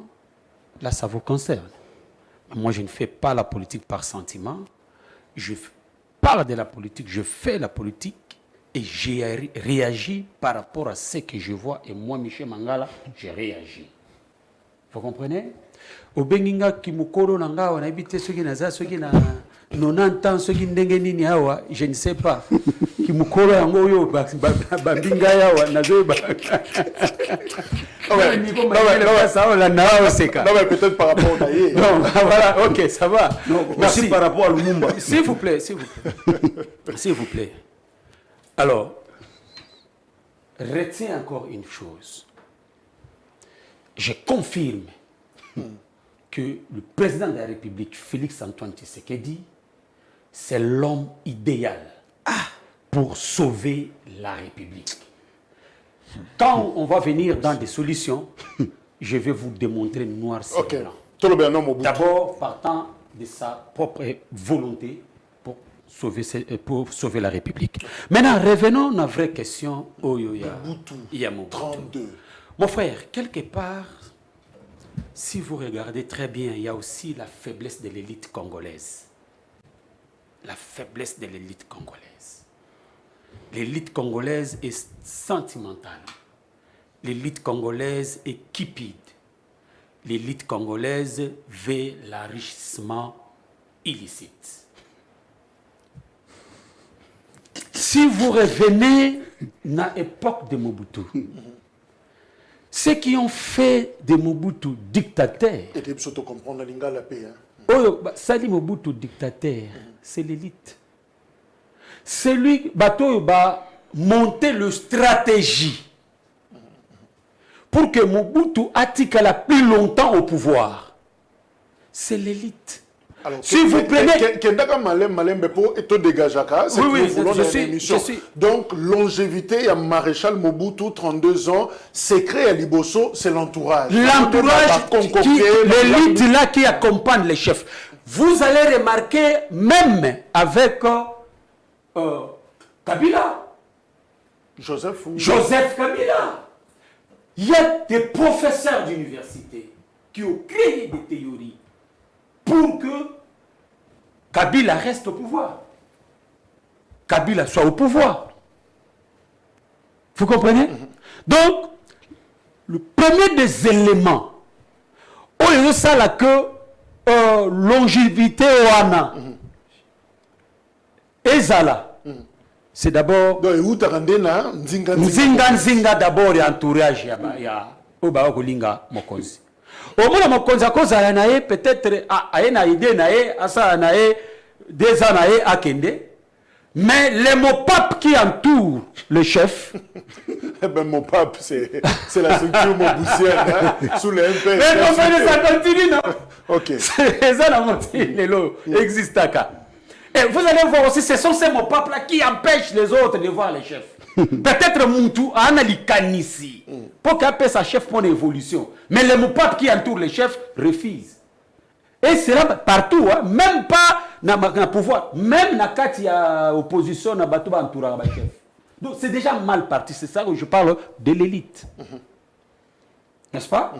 là, ça vous concerne. Moi, je ne fais pas la politique par sentiment. Je parle de la politique, je fais la politique et j'ai réagi par rapport à ce que je vois. Et moi, Michel Mangala, j'ai réagi. Vous comprenez? Au Benginga, Kimukoro, Nanga, on habite ceux qui naza, ceux qui na 90 ans, ceux qui n'engeni awa, je ne sais pas. Kimukoro, Yango, yo, Bambinga, yawa, nazo, Non, mais peut-être par rapport au Naïe. Non, voilà, ok, ça va. Non, merci par rapport à Lumumba. S'il vous plaît, s'il vous plaît. S'il vous plaît. Alors, retiens encore une chose. Je confirme que le président de la République, Félix-Antoine Tshisekedi, c'est l'homme idéal pour sauver la République. Quand on va venir dans des solutions, je vais vous démontrer noir sur blanc. D'abord, partant de sa propre volonté pour sauver la République. Maintenant, revenons à la vraie question. Il y a Mobutu. 32. Mon frère, quelque part, si vous regardez très bien, il y a aussi la faiblesse de l'élite congolaise. La faiblesse de l'élite congolaise. L'élite congolaise est sentimentale. L'élite congolaise est cupide. L'élite congolaise veut l'enrichissement illicite. Si vous revenez à l'époque de Mobutu, ceux qui ont fait de Mobutu dictateur, Et tu comprendre la paix. Sali Mobutu dictateur, c'est l'élite. C'est lui qui va monter la stratégie pour que Mobutu attique la plus longtemps au pouvoir. C'est l'élite. Alors, si vous prenez... Donc, longévité, à Maréchal Mobutu, 32 ans, secret à Liboso, c'est l'entourage. L'entourage, l'élite là qui accompagne les chefs. Vous allez remarquer, même avec Kabila, Joseph Kabila, il y a des professeurs d'université qui ont créé des théories pour que Kabila reste au pouvoir. Kabila soit au pouvoir. Vous comprenez? Donc, le premier des éléments, on ça là que longévité wana ezala, c'est d'abord nzinga d'abord ya entourage ya oba kolinga mokonzi. Au moins mokonzi akozala na ye peut-être aye na idée na ye asa na ye 2 ans na ye akende, mais les mots-papes qui entourent le chef. Eh ben, mon pape, c'est la structure mobusienne, hein, sous les MP. Mais non, mais ça continue, non? Ok. C'est ça la montée, existe. Et vous allez voir aussi, ce sont ces mots-papes-là qui empêchent les autres de voir les chefs. Peut-être Moutou a un ici pour qu'il appelle sa chef pour l'évolution. Mais les mots-papes qui entourent les chefs refusent. Et c'est là partout, hein, même pas dans le pouvoir, même dans l'opposition, dans le chef. Donc c'est déjà mal parti, c'est ça que je parle de l'élite. N'est-ce pas?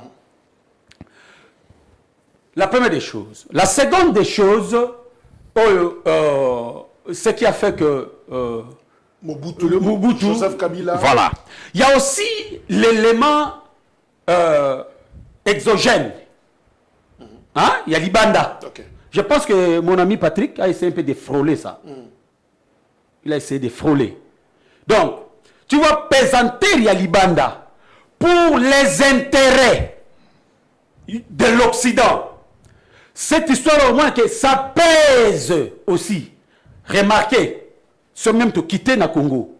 La première des choses. La seconde des choses, ce qui a fait que Mobutu, Joseph Kabila. Voilà. Il y a aussi l'élément exogène. Hein? Il y a l'Ibanda. Okay. Je pense que mon ami Patrick a essayé un peu de frôler ça. Il a essayé de frôler. Donc, tu vas présenter l'Ibanda pour les intérêts de l'Occident. Cette histoire au moins que ça pèse aussi. Remarquez, ce même te quitter le Congo.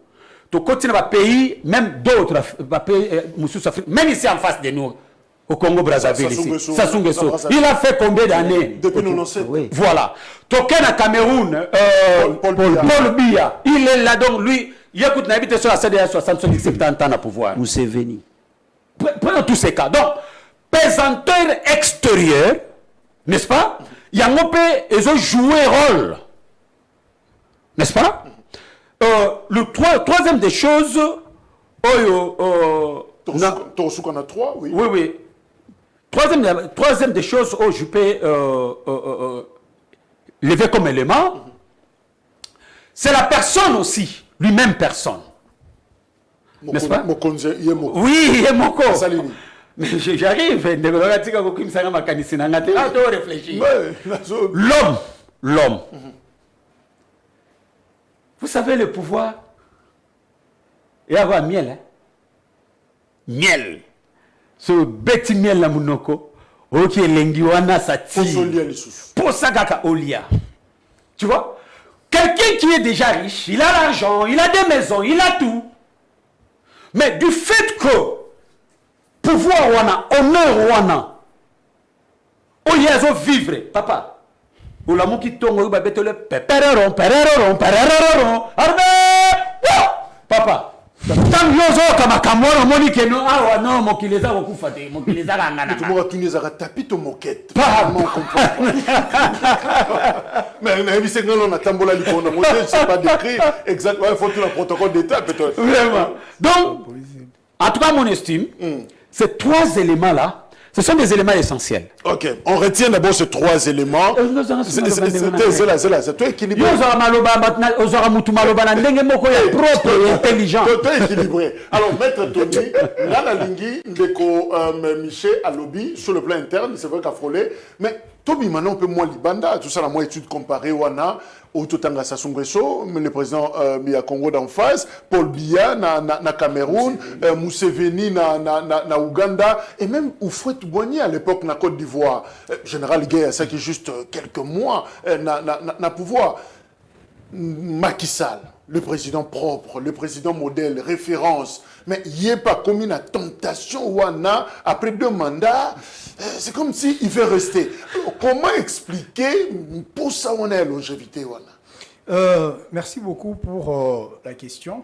Tu continues à pays, même d'autres pays, même ici en face de nous. Au Congo-Brazzaville, Sassou Nguesso. Il a fait combien d'années? Depuis 97. Oui. Voilà. Token à Cameroun, Paul Biya. Il est là, donc lui, il écoute l'habité sur la CDA 70 ans à pouvoir. Museveni. Prenons tous ces cas. Donc, présenteur extérieur, n'est-ce pas? Il y a un peu, ils ont joué rôle. N'est-ce pas? Le troisième des choses, Torsou qu'on a 3, oui. Oui, oui. Troisième des choses où je peux lever comme élément, c'est la personne aussi, lui-même personne. N'est-ce pas? Oui, il est Moko. Mais j'arrive, l'homme. Vous savez, le pouvoir, et avoir miel, hein? Miel. Ce bête miel la munoko. Ok, lengiwana sati. Pour ça, kaka olia. Tu vois? Quelqu'un qui est déjà riche, il a l'argent, il a des maisons, il a tout. Mais du fait que pouvoir wana, honneur wana, oyazo vivre, papa. Ou la mouki tongo ba betole pereron. Arbe! Papa. Tant yozo kama kamoro moni keno awa no mokileza kokufa te mokileza ngana tout le monde tunisa ka tapis to moquette pas mon comprendre mais na bise ngalo na tambola likona moi c'est pas décrit exactement il faut tout le protocole d'état peut-être vraiment donc en tout cas mon estime ces trois éléments là ce sont des éléments essentiels. Ok, on retient d'abord ces trois éléments. C'est là, c'est toi équilibré. Propre et intelligent. Toi équilibré. Alors, Maître Tony, Nana Lingi, Ndeko Miché à lobby, sur le plan interne, c'est vrai qu'à frôler, mais Tobi, maintenant, on peut moins Libanda, tout ça, la moins étude comparée, Wana, au Totanga Sassou le président Mia Congo d'en face, Paul Biya, na Cameroun, Museveni, na Ouganda, et même Oufouet Boigny à l'époque, na Côte d'Ivoire. Général Gueye, ça qui est juste quelques mois, na pouvoir. Macky Sall, le président propre, le président modèle, référence, mais il n'y a pas comme une tentation Wana après 2 mandats, c'est comme s'il veut rester. Alors, comment expliquer pour ça on a la longévité Wana? Merci beaucoup pour la question.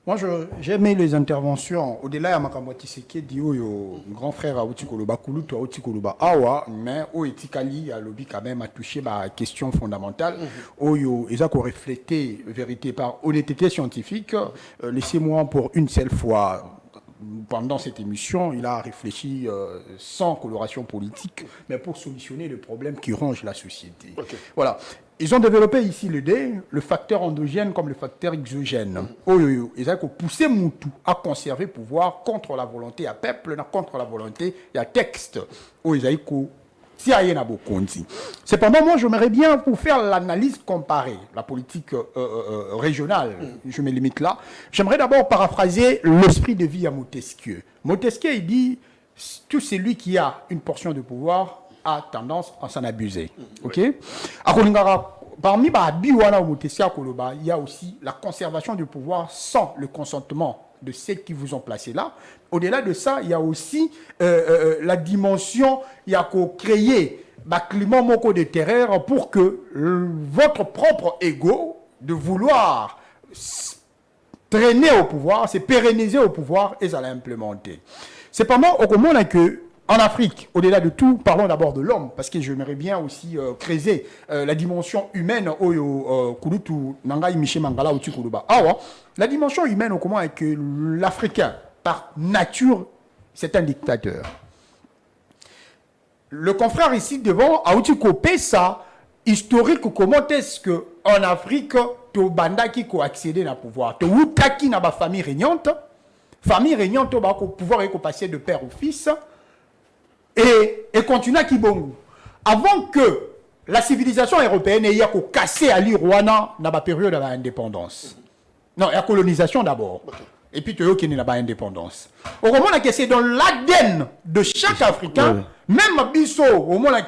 Moi, j'ai aimé les interventions. Au-delà, il y a Makambo Tshisekedi dit au grand frère Aouti Koloba Kulutu Aouti Koloba Awa, mais au Etikali, à lobby quand même a touché ma question fondamentale. Ils ont reflété vérité par honnêteté scientifique. Laissez-moi pour une seule fois. Pendant cette émission, il a réfléchi sans coloration politique, mais pour solutionner le problème qui ronge la société. Okay. Voilà. Ils ont développé ici le facteur endogène comme le facteur exogène. Ils ont poussé Moutou à conserver le pouvoir contre la volonté à peuple, contre la volonté à texte. Cependant, moi, j'aimerais bien, pour faire l'analyse comparée, la politique régionale, je me limite là, j'aimerais d'abord paraphraser l'esprit de vie à Montesquieu. Montesquieu, il dit, tout celui qui a une portion de pouvoir a tendance à s'en abuser. Ok? Parmi Montesquieu, il y a aussi la conservation du pouvoir sans le consentement de ceux qui vous ont placé là. Au-delà de ça, il y a aussi la dimension, il y a qu'au créer un climat de terreur pour que votre propre ego de vouloir traîner au pouvoir, se pérenniser au pouvoir et ça l'implémenter. Cependant, au moment que en Afrique, au-delà de tout, parlons d'abord de l'homme, parce que j'aimerais bien aussi creuser la dimension humaine la dimension humaine, au comment est que l'Africain, par nature, c'est un dictateur. Le confrère ici devant a aussi coupé ça, historique, comment est-ce qu'en Afrique, to banda qui a accédé au pouvoir, to outaki na ba famille régnante, au pouvoir et passer de père au fils, et continue à Kibongo. Avant que la civilisation européenne ait cassé à l'Irwana dans la période de l'indépendance. Non, la colonisation d'abord. Et puis, tu qui n'est pas indépendance. Au moment où c'est dans l'ADN de chaque Africain, même Bisso, au moment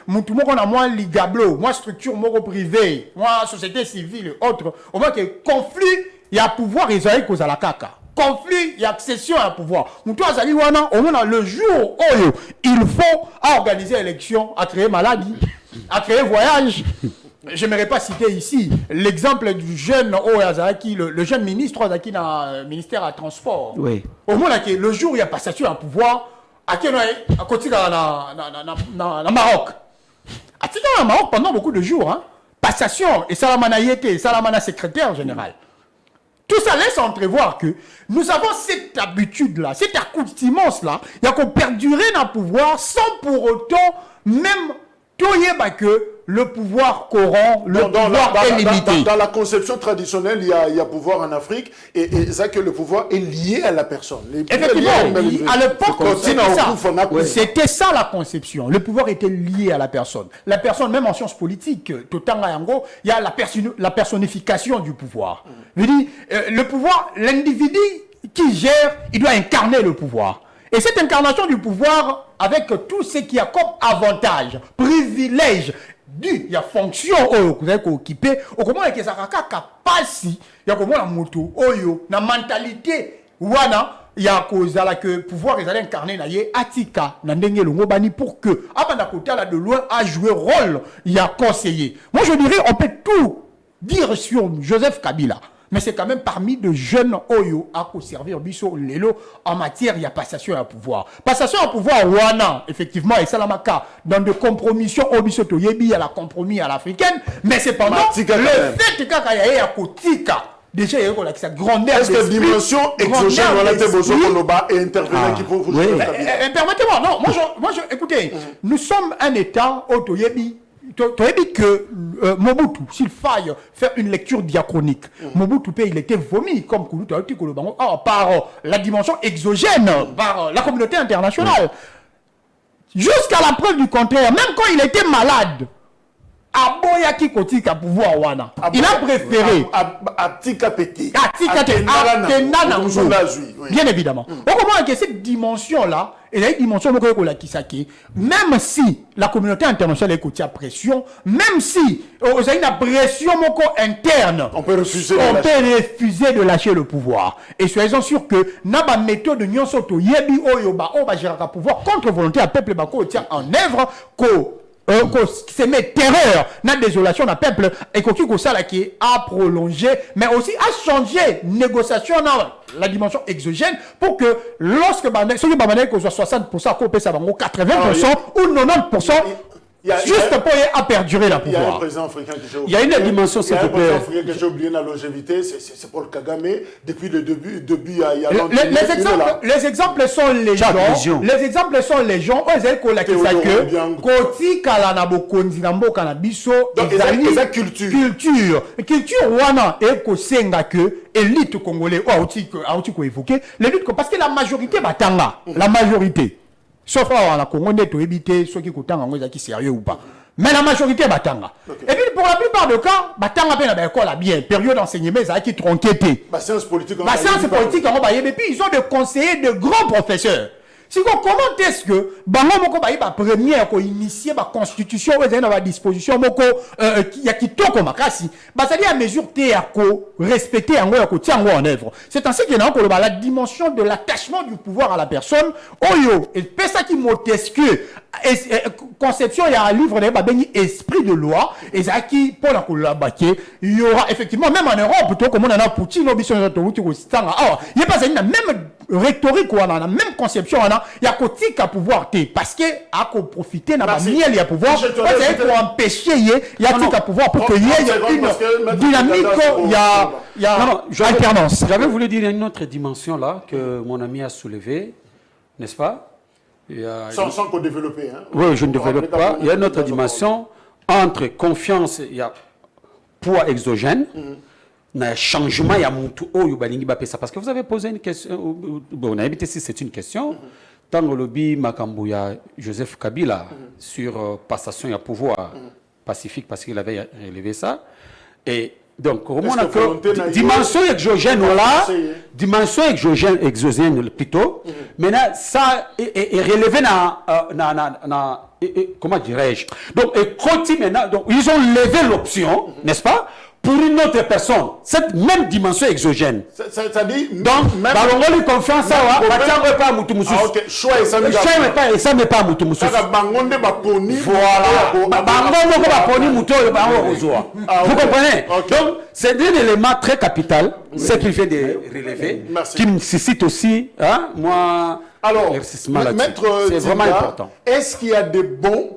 où tout le monde a moins ligablo, moins structure, moins privée, moins société civile et autres, au moment où conflit, il y a pouvoir israélien à la caca. Conflit, il y a accession à pouvoir. Au moins, le jour où il faut organiser l'élection, à créer maladie, à créer voyage. Je n'aimerais pas citer ici l'exemple du jeune le jeune ministre qui dans le ministère à transport. Oui. Au moins, le jour où il y a passation à pouvoir, à côté dans Maroc. À Maroc pendant beaucoup de jours. Hein. Passation, et Salamana Yete, Salamana secrétaire général. Tout ça laisse entrevoir que nous avons cette habitude-là, cette accoutumance-là, il y a qu'on perdurer dans le pouvoir sans pour autant même que le pouvoir corrompt, le pouvoir est limité. Dans la conception traditionnelle, il y a pouvoir en Afrique et ça que le pouvoir est lié à la personne. Effectivement, à l'époque, c'était ça la conception. Le pouvoir était lié à la personne. La personne, même en sciences politiques, il y a la personnification du pouvoir. Je dis, le pouvoir, l'individu qui gère, il doit incarner le pouvoir. Et cette incarnation du pouvoir, avec tout ce qu'il y a comme avantage, privilège, il y a fonction que vous avez occupé, au comment est-ce que ça a capacité, il y a comment la moto, la mentalité, il y a que pouvoir est incarné na ye atika na ndenge longobani pour que abanda côté là de loin a joué rôle, il y a conseillé. Moi je dirais on peut tout dire sur Joseph Kabila. Mais c'est quand même parmi de jeunes Oyo à servir Bisso Lelo en matière, il y a passation à pouvoir. Passation à pouvoir, Wana, effectivement, et Salamaka, dans des compromissions, Obiso Toyebi, à la compromis à l'africaine, mais cependant, le fait que Kakaya y a Kotika, déjà, il y a sa grandeur. Est-ce que dimension exogène, voilà, t'es besoin qu'on va intervenir qui faut vous permettez-moi, non, moi, écoutez, nous sommes un État au Toyebi. Toyebi que Mobutu, s'il faille faire une lecture diachronique, Mobutu, il était vomi comme par la dimension exogène, par la communauté internationale. Jusqu'à la preuve du contraire, même quand il était malade, Aboyaki Kotika pouvoir wana. Il a préféré Atika Peti. Bien évidemment. On comprend que cette dimension-là, et la dimension même si la communauté internationale est à pression, même si on a une pression interne, on peut refuser de lâcher le pouvoir. Et soyez sûrs que la méthode de Nyon Soto Yebi Oyoba Oba Jiraka pouvoir contre volonté à peuple Bako tient en œuvre c'est met terreur, la désolation d'un peuple et qui a prolongé, mais aussi a changé négociation dans la dimension exogène pour que lorsque ce qui soit 60%, qu'on paie ça 80% ou 90%. Juste pour a perdurer la pouvoir. Il y a un président africain que j'ai oublié. Il y a une dimension, s'il te plaît. Il y a un président africain que j'ai oublié dans la longévité, c'est Paul Kagame. Depuis le début, il y a les exemples sont légion. Les exemples sont légion. Koti Kalanabo Konzinambo Kanabiso. Donc, culture. Culture wana et Kosenga que élite congolais a évoqué l'élite parce que la majorité batanga. La majorité. Sauf en Congo, on est éviter ceux qui coûtent qui sérieux ou pas. Mais la majorité batanga. Et puis pour la plupart des cas, batanga bien. Période d'enseignement, ça qui tronqué. La science politique, et puis ils ont des conseillers, de grands professeurs. Si comment est-ce que bango moko ba première ko initier ba constitution ou na disposition moko ya kitoko makasi ba ça dit à mesure te ya ko respecter yango ya ko tia en œuvre. C'est ainsi que la dimension de l'attachement du pouvoir à la personne oyo et pesa qui Montesquieu conception il y a un livre de babeni esprit de loi et ça qui pour la collaborer il y aura effectivement même en Europe plutôt comme on a Poutine obisson to ko stanga ah il y a pas ça même rhétorique ou la même conception il y a kotika pouvoir parce que à profiter na miel il y a pouvoir c'est pour empêcher il y a tika pouvoir pour que il y ait une dynamique il y a alternance. J'avais voulu dire une autre dimension là que mon ami a soulevé, n'est-ce pas? Sans qu'on développe oui, je ne développe pas. Il y a une autre dimension entre confiance il y a poids exogène. Il y a un changement, il y a mon tout haut, parce que vous avez posé une question, bon, on a évité si c'est une question, tant le lobby Makambouya, Joseph Kabila, sur passation et pouvoir pacifique, parce qu'il avait relevé ça. Et donc, dimension exogène, voilà, dimension exogène plutôt, maintenant, ça est relevé dans comment dirais-je? Donc, et continue maintenant, donc, ils ont levé l'option, n'est-ce pas? Pour une autre personne, cette même dimension exogène. Ça dit donc, balongoli confiance ça va, batiamwe pas mutu mususu. OK, choix et ça me pas mutu mususu. Ça bangonde ba poni. Voilà. Bangonde ko ba poni mutu le bango kozwa. Vous comprenez? Donc, c'est un élément très capital, ce qu'il fait de relever, qui me suscite aussi, hein, moi, alors, maître, c'est vraiment important. Est-ce qu'il y a de bons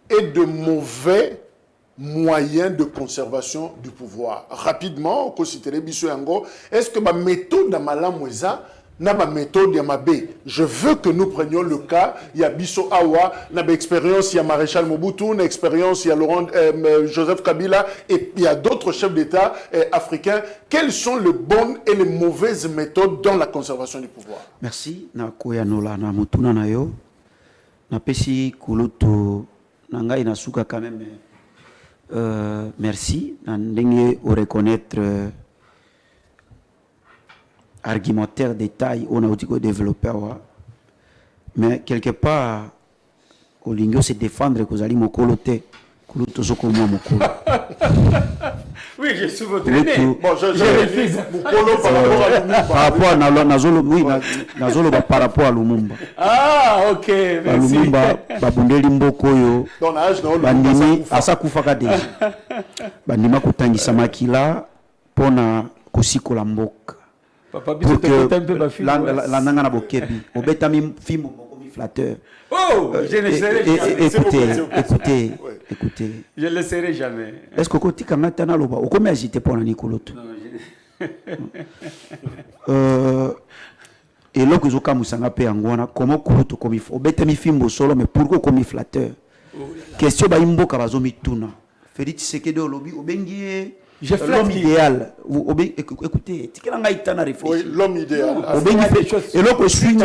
et de mauvais moyens de conservation du pouvoir? Rapidement, est-ce que ma méthode dans ma na ma méthode ya mabe? Je veux que nous prenions le cas, il y a Bisso Awa, na expérience, il y a Maréchal Mobutu, na expérience, il y a Joseph Kabila, et il y a d'autres chefs d'État africains. Quelles sont les bonnes et les mauvaises méthodes dans la conservation du pouvoir? Merci. Na koyanola na mutuna na yo. Na pesi kulutu na ngai na suka quand même. Merci. Ndenge au reconnaître argumentaire détail on a aussi développé mais quelque part au lingo se défendre que vous allez me coloter kuluto soko moi mokolo. Oui, je suis votre aîné. Bon, je refuse. Par rapport à Nazolo, oui, Nazolo par rapport à Lumumba. Ah, ok, merci. Lumumba, babundeli mboko yo. Dans l'âge, non, bandimi asakufa ka deja. Bandima kutangisa makila pona kosikola mboka. Papa biso te un peu ba film. La nanga na bokebi. Obetami film moko mi flatteur. Oh, je ne serai jamais. Écoutez. Je ne le serai jamais. Est-ce que tu as dit loba o comme agité pour Nicoloto? Et là que zoka musanga pe angwana comment kuruto comme il faut. Obetami film solo mais pourquoi comme flatteur? Question ba imboka bazomi tuna. Félix Tshisekedi olobi obengi l'homme idéal. Écoutez, oui, l'homme idéal. Et là que swinga,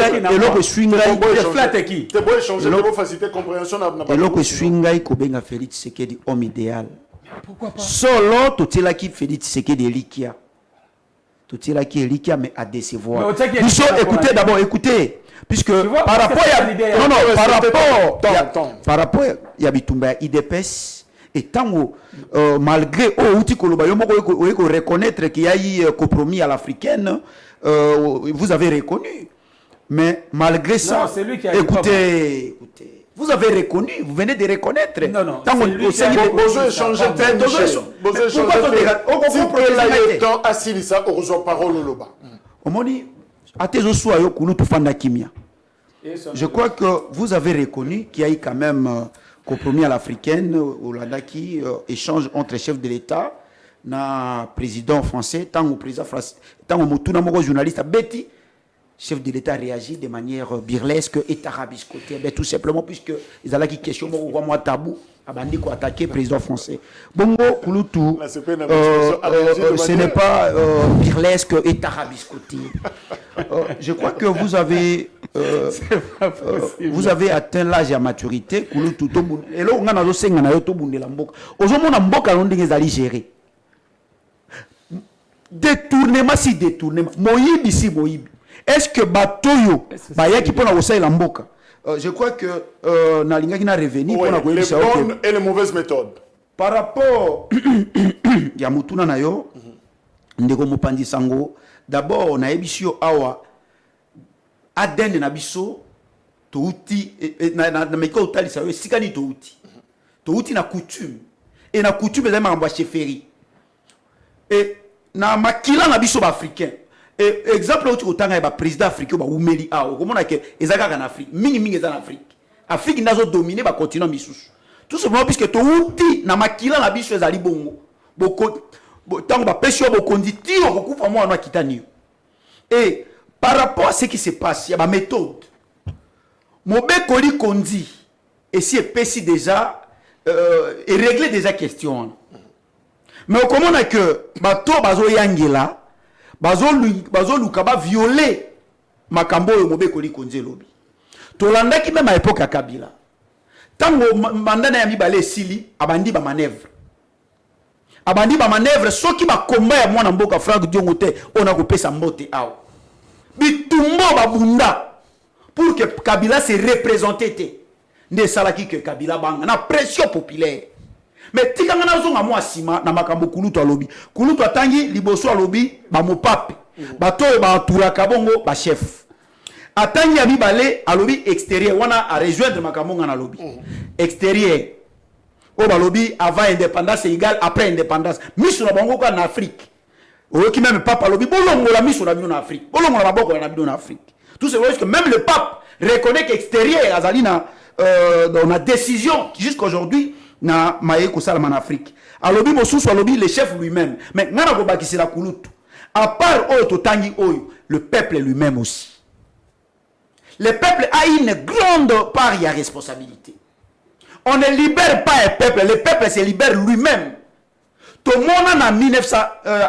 je flatte qui? Tu peux échanger, tu peux faciliter compréhension. Et là que swinga, kobenga Félix Tshisekedi homme idéal. Pourquoi pas? Solo, tout est là qui Félix Tshisekedi Elikia. Tout est là qui Elikia, mais à décevoir. Écoutez d'abord, écoutez. Puisque par rapport il y a Bitumba IDPS. Et tant malgré reconnaître qu'il y a eu compromis à l'africaine, vous avez reconnu. Mais malgré ça, non, lui qui a écoutez, vous avez reconnu, vous venez de reconnaître. Non. Tant besoin d'échanger je crois que vous avez reconnu qu'il y a eu quand même compromis à l'africaine, au Landaki, échange entre chefs de l'État, na président français, tant au président français, tant au Motuna Moro journaliste, Betty, chef de l'État réagit de manière burlesque et tarabiscotée, tout simplement puisque ils allaient qui question moi tabou, abandi ko attaquer président français. Bongo Kouloutou, ce n'est pas burlesque et tarabiscoté. Je crois que vous avez vous avez atteint l'âge de maturité. Kouloutou to et là on a zo senga na yo to bundela mboka. Ozomona mboka lo ndenge ezali gérer. Détournement si détournement. Moyibi si moyibi. Est-ce que Batoyo, Bayaki pour la mboka? Je crois que Nalingaki n'a revenu pour la les bonnes et les mauvaises méthodes. Par rapport à Mutuna Nayo, Ndeko Mopandi Sango, d'abord on a ébissio awa Aden Nabiso, Touti, na Meko Tali Sayo, Sikani Touti. Touti na coutume. Et na coutume, les gens chefferie. Et na Makila Nabiso africain. Exemple où tu as un président africain ou Meli a au moment que ezaka en Afrique mingi en Afrique Afrique nazo dominer ba continent missus tout simplement puisque to uti na makila na biso ezali bongo boko tango ba pesio bo konditi o kufa moi na kitani et par rapport à ce qui se passe il y a ba méthode mobekoli kondi et si epesi déjà et régler déjà question mais comment on a que bato bazo yangela bazo lukaba violer makambo yo mobekoli konze lobi tolandaki même à l'époque ya Kabila tango mandana ya mibale sili abandi ba manœuvre soki ba combat ya mwana mboka Franck Diongo te ona ko pesa mbote awo bitumbo babunda pour que Kabila se représente te nde salaki que Kabila banga na pression populaire. Mais tika ngana zonga mwa sima na makambo Kulutu alobi. Kulutu atangi liboso alobi ba mopape. Bato ba turaka bongo ba chef. Atangi ya mibale alobi extérieur wana a rejoindre makambo ngana alobi. Extérieur. O balobi avant indépendance égale après indépendance. Misu na bango en Afrique. O ki même papa alobi bolongo la misu na bino en Afrique. Bolongo la boko na bino en Afrique. Tout c'est vrai que même le pape reconnaît qu'extérieur azali na dans la décision jusqu'aujourd'hui na maeko salama en Afrique. Alobi mosusu alobi le chef lui-même. Mais ngana ko bakisela Kulutu. À part Totangi Oyo, le peuple lui-même aussi. Le peuple a une grande part de responsabilité. On ne libère pas un peuple, le peuple se libère lui-même. Tout le monde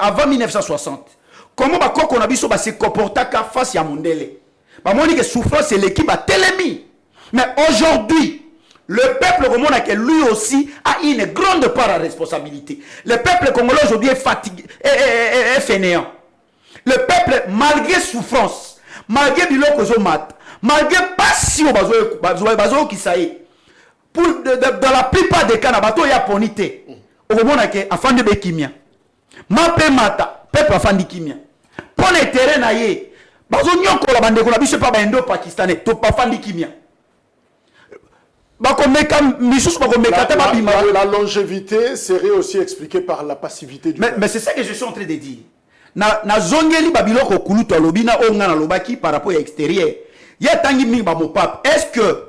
avant 1960. Comment on a vu ça se comporter face à Mondele? On dit que souffrance c'est l'équipe à Télémi. Mais aujourd'hui, le peuple congolais lui aussi a une grande part de responsabilité. Le peuple congolais aujourd'hui est fatigué, est fainéant. Le peuple, malgré souffrance, malgré biloko zomat, malgré passion bazo qui ça est, pour dans la plupart des cas na bato ya ponité. Au moment que afande be kimia. Mape mata, peuple afandi kimia. Pour les terrains na ye, bazo nyoko la bande ko na biso pa ba indo pakistanais, to pa afandi kimia. La longévité serait aussi expliquée par la passivité du mais c'est ça que je suis en train de dire. Na zongeli babiloko kuluto lobina onga na lobaki par rapport à l'extérieur. Il y a tangi mingi ba mon pape. Est-ce que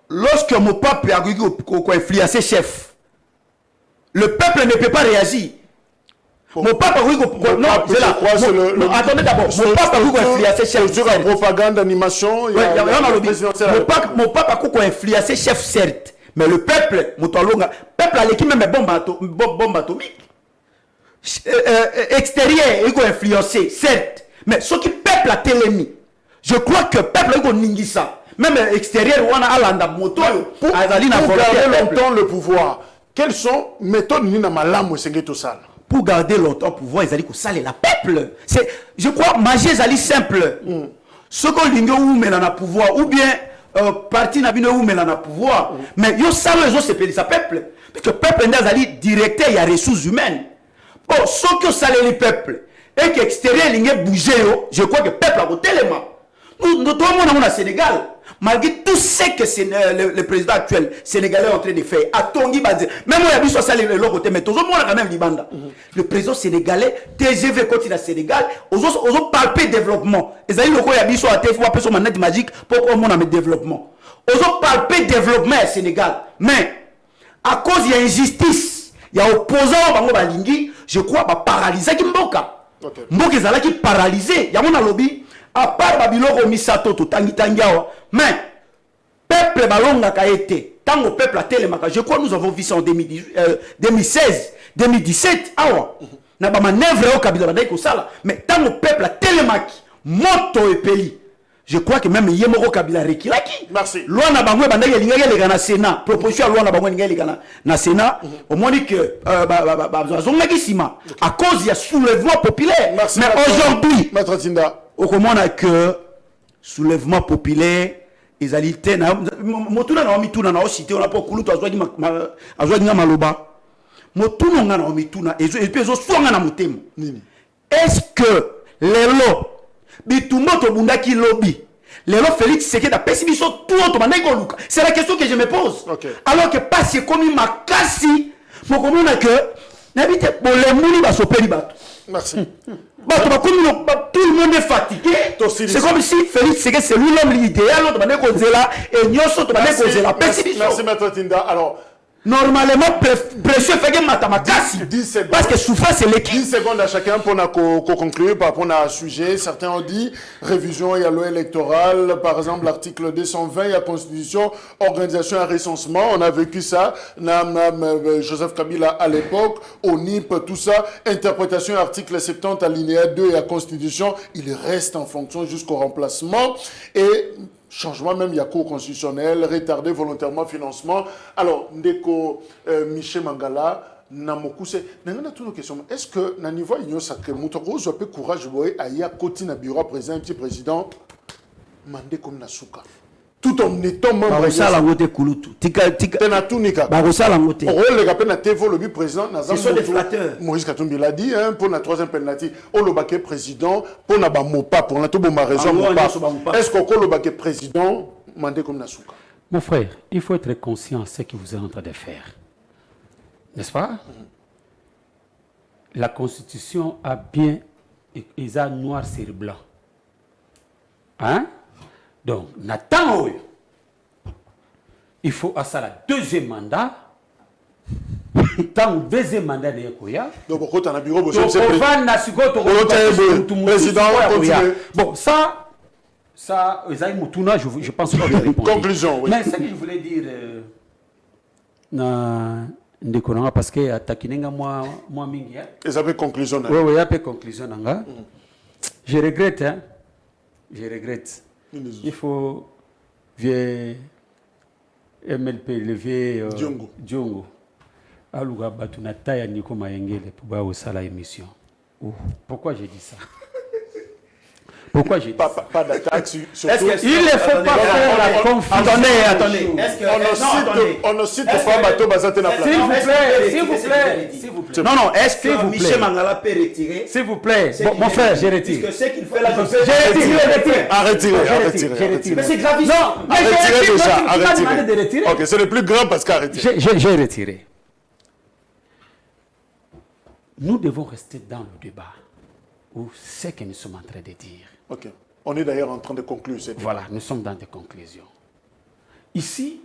lorsque mon pape a influencé chef, le peuple ne peut pas réagir? Mon pape a attendez d'abord. Mon pape a influencé chef. Sur la propagande, animation, mon pape a influencé chef certes, mais le peuple, peuple a l'équipe même bombe atomique. Extérieur, il a influencé, certes, mais ce qui peuple a télémi, je crois que peuple a ningisa, même extérieur, on a alanda moto, pour garder longtemps le pouvoir. Quelles sont les méthodes ni na malamu senge tout ça? Pour garder longtemps le pouvoir, ils allaient que ça la peuple. C'est, je crois, magie ils allaient simple. Ce qu'on lingue ou met dans le pouvoir, ou bien parti n'a bien ou met dans le pouvoir, mais yo ça les autres c'est ça peuple, parce que peuple n'est pas directeur, il y a ressources humaines. Bon, ce que ça les peuple et que l'extérieur lingue bouger, je crois que le peuple a voté les mains. Nous tout le monde au Sénégal, malgré tout ce que le président actuel sénégalais est en train de faire, à Tongi Badze, même moi, il y a ça les côté, mais tout le monde a quand même Libanda. Le président sénégalais, TGV continue à Sénégal, aux palpé développement. Et ça, il y a sur la télé, il y a manette magique pour qu'on ait développement. Aux palpé développement au Sénégal. Mais, à cause il y a injustice, il y a opposants, je crois, paralysé qui mboka. Mboka est qui paralysé. Il y a mon lobby. À part Babiloko Misato, Tangi Tangiawa, mais peuple Balonga Kaete, tant au peuple a télémaka, je crois que nous avons vu ça en 2016, 2017, awa, n'a pas manœuvre au Kabila Badaïko Sala, mais tant au peuple a télémaki, moto et pays, je crois que même Yemoro Kabila Rekilaki. Merci. Loi n'a pas bandé les gars na Sénat, proposition à loi n'a pas les gars na Sénat, au moins dit que à cause il y a soulèvement populaire. Merci, mais aujourd'hui, Maître Tinda. au comment on a que soulèvement populaire, ils allaient tenir. Motuna na mituna na cité on a pas kulu to azwa ni maloba. Motuna na mituna et puis zo swanga na motema. Est-ce que lelo bitumba to bundaki lobby lelo Félix Sekeda pessibiso tout autre maneko luka. C'est la question que je me pose. Okay. Alors que pas c'est comme makasi, mo comment on a que n'habite bon les mouni ba sopeli bato. Merci. Tout le monde est fatigué. C'est comme si Félix Sekeda c'est lui l'homme idéal, l'autre maneko zela et nyoso to maneko zela pessibiso. Merci Maître Tinda. Alors normalement, précieux fait que Matamakasi. Parce que souffrance, c'est l'équipe. 10 secondes à chacun pour conclure par rapport à un sujet. Certains ont dit révision, il y a loi électorale, par exemple l'article 220, il y a constitution, organisation et recensement. On a vécu ça. Joseph Kabila à l'époque, au NIP, tout ça. Interprétation, article 70, alinéa 2, il y a constitution. Il reste en fonction jusqu'au remplacement. Et changement même, il y a cours constitutionnel, retardé volontairement financement. Alors, Ndeko Michel Mangala, Namokuse, n'a toute une question. Est-ce que, na niveau union sacré, Moutoko, je peux courage, à côté na bureau président, petit président, mandé comme Nasuka. Tout en étant membre de ça, la moté Kouloutou. Tika Tunika. Barossa la moté. Au rôle de la peine à Tevo, le président, ce sont des flatteurs. Maurice Katumbi l'a dit, pour la troisième penalty, au Lobake président, pour la Mopa, pour la Touboma raison, est-ce qu'au Lobake président, mandé comme Nasuka? Mon frère, il faut être conscient de ce que vous êtes en train de faire. N'est-ce pas? La Constitution a bien, ils ont noir sur blanc. Hein? Donc, Nathan, il faut à ça la deuxième mandat. Tant deuxième mandat de Yakoya. Donc, on a bureau, président, bon, ça, je pense que je vais répondre. Conclusion, oui. Mais ce que je voulais dire, parce que Takinenga, moi, mingi. Et ça fait conclusion. Oui, il y a peu conclusion. Je regrette, hein. Je regrette. Il faut vieux MLP lever Djongo. Aluga batuna taya niko mayengele pour ba osala émission. Pourquoi j'ai dit ça? Pourquoi j'ai dit ça? Pas d'attaque sur tout. Il ne faut pas faire la confusion. Attendez. On ne cite pas bateau Bazate na S'il vous plaît. Non, est-ce que Michel Mangala peut retirer? S'il vous plaît. Mon frère, je retire. Parce que ce qu'il fait là, Arrêtez. Mais c'est gravissime. Non, Arrêtez déjà. Arrêtez. Ok, c'est le plus grand parce qu'arrêtez. J'ai retiré. Nous devons rester dans le débat où c'est que nous sommes en train de dire. Ok. On est d'ailleurs en train de conclure cette. Voilà, nous sommes dans des conclusions. Ici,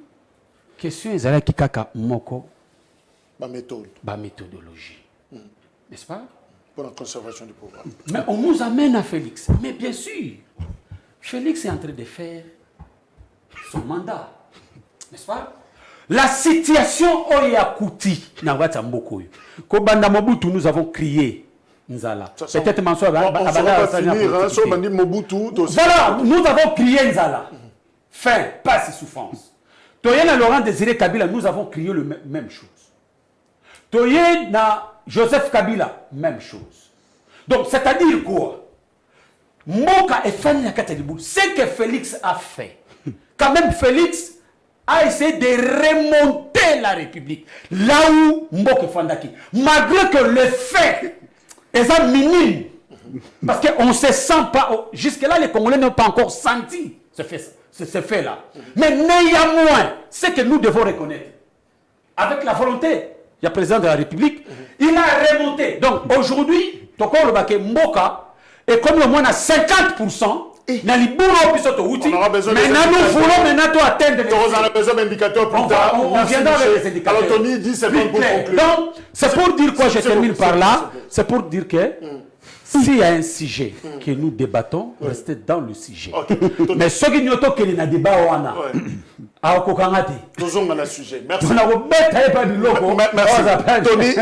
question ezalaki kaka moko Ma méthode ba méthodologie. N'est-ce pas? pour la conservation du pouvoir. Mais on nous amène à Félix. Mais bien sûr, Félix est en train de faire son mandat. N'est-ce pas? La situation Oyakouti, Nawata Mbokoyo. Kobanda Mobutu, nous avons crié. Nzala. Peut-être Mansour on va finir, sur Mobutu. Voilà, nous avons crié Nzala. Fin, passe et souffrance. Toyena Laurent Désiré Kabila, nous avons crié la même chose. Toyena Joseph Kabila, même chose. Donc, c'est-à-dire quoi? Moka et Fanny Nakatalibou, ce que Félix a fait, quand même Félix a essayé de remonter la République, là où Mboke Fandaki, malgré que le fait est minime, parce qu'on ne se sent pas, jusque-là les Congolais n'ont pas encore senti ce fait-là. Mais néanmoins, ce que nous devons reconnaître, avec la volonté du président de la République, il a remonté. Donc aujourd'hui, Toko Lobake Mboka est comme le moins à 50%. On aura besoin d'indicateurs plus tard. On viendra avec les indicateurs. Alors Tony dit c'est bon pour conclure. Donc, c'est pour dire quoi, je termine par là. C'est pour dire que s'il y a un sujet que nous débattons, restez dans le sujet. Mais ce qui nous a dit qu'il y a un débat, sujet. Merci. Tony,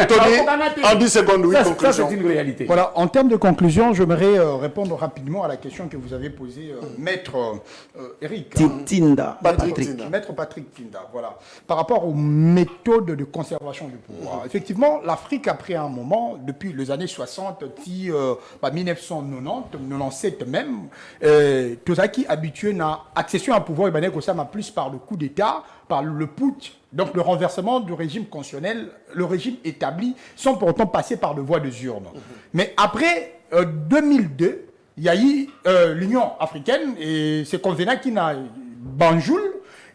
en 10 secondes, oui, conclusion. C'est une réalité. Voilà, en termes de conclusion, j'aimerais répondre rapidement à la question que vous avez posée, Maître Eric. Maître Patrick Tinda, voilà. Par rapport aux méthodes de conservation du pouvoir. Effectivement, l'Afrique a pris un moment, depuis les années 60, 1990, 97 même, tout ça qui habitué à accession à pouvoir, plus par le coup d'État, par le putsch, donc le renversement du régime constitutionnel, le régime établi, sont pourtant passés par de voies de urne. Mais après 2002, il y a eu l'Union africaine et c'est convenant qu'il y a Banjul,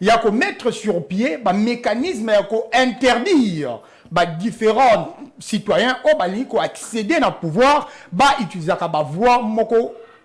il y a qu'à mettre sur pied un mécanisme pour interdire différents citoyens qui accéder au pouvoir, utiliser la voie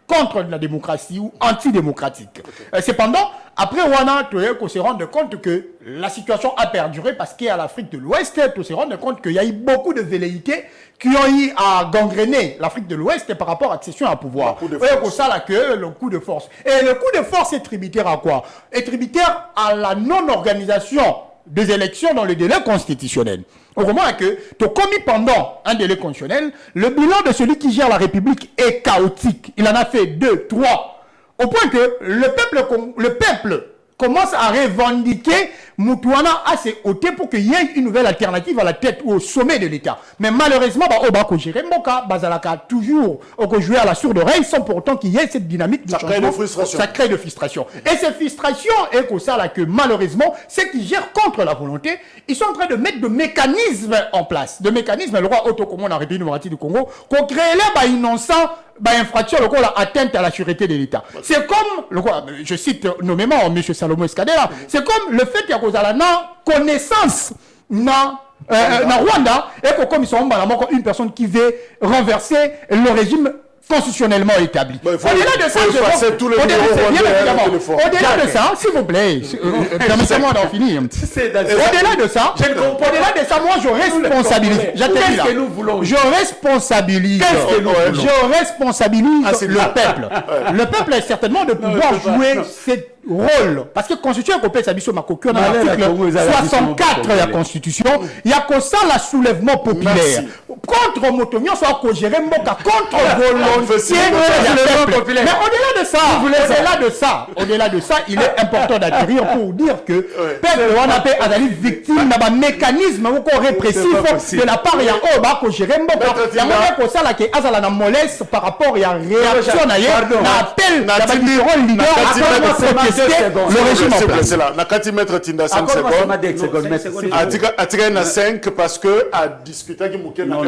contre la démocratie ou antidémocratique. Cependant, après on se rend compte que la situation a perduré parce qu'à l'Afrique de l'Ouest, on se rend compte qu'il y a eu beaucoup de velléités qui ont eu à gangréner l'Afrique de l'Ouest par rapport à l'accession au pouvoir. C'est ça que le coup de force. Et le coup de force est tributaire à quoi? Est tributaire à la non-organisation des élections dans le délai constitutionnel. On remarque que, commis pendant un délai constitutionnel, le bilan de celui qui gère la République est chaotique. Il en a fait 2, 3. Au point que le peuple commence à revendiquer Moutouana à ses ôtés pour qu'il y ait une nouvelle alternative à la tête ou au sommet de l'État. Mais malheureusement, toujours jouer à la sourde oreille sans pourtant qu'il y ait cette dynamique de changement. Ça crée de frustration. Et ces frustrations, et que malheureusement, ceux qui gèrent contre la volonté, ils sont en train de mettre des mécanismes en place. Des mécanismes, le roi Otto Komon en République démocratique du Congo, qu'on crée là, innocent, infraction, la atteinte à la sûreté de l'État. C'est comme, je cite nommément M. Salomon Escadera, c'est comme le fait qu'il y a connaissance dans Rwanda et que comme ils sont une personne qui veut renverser le régime constitutionnellement établi. Au-delà de ça, s'il vous plaît, permettez-moi d'en finir. Au-delà de ça, moi je responsabilise. Je responsabilise le peuple. Le peuple est certainement de pouvoir jouer cette rôle parce que constitution kopesa biso makoki on a l'article 64 de la constitution il y a que ça la soulèvement populaire contre motonio soit ko gérer mboka contre volonté populaire mais au-delà de ça il est important d'atterrir pour dire que peuple on appelle azali victime na ba mécanisme ou répressif de la part ya o ba ko gérer mboka ya mboka ko ça la que azala na mollesse par rapport ya réaction na appel na ba différents leaders le régime en place. C'est là. Nakati mettre Tinda 5 secondes. Atika na 5 parce que a discuté qui mouké na. Non,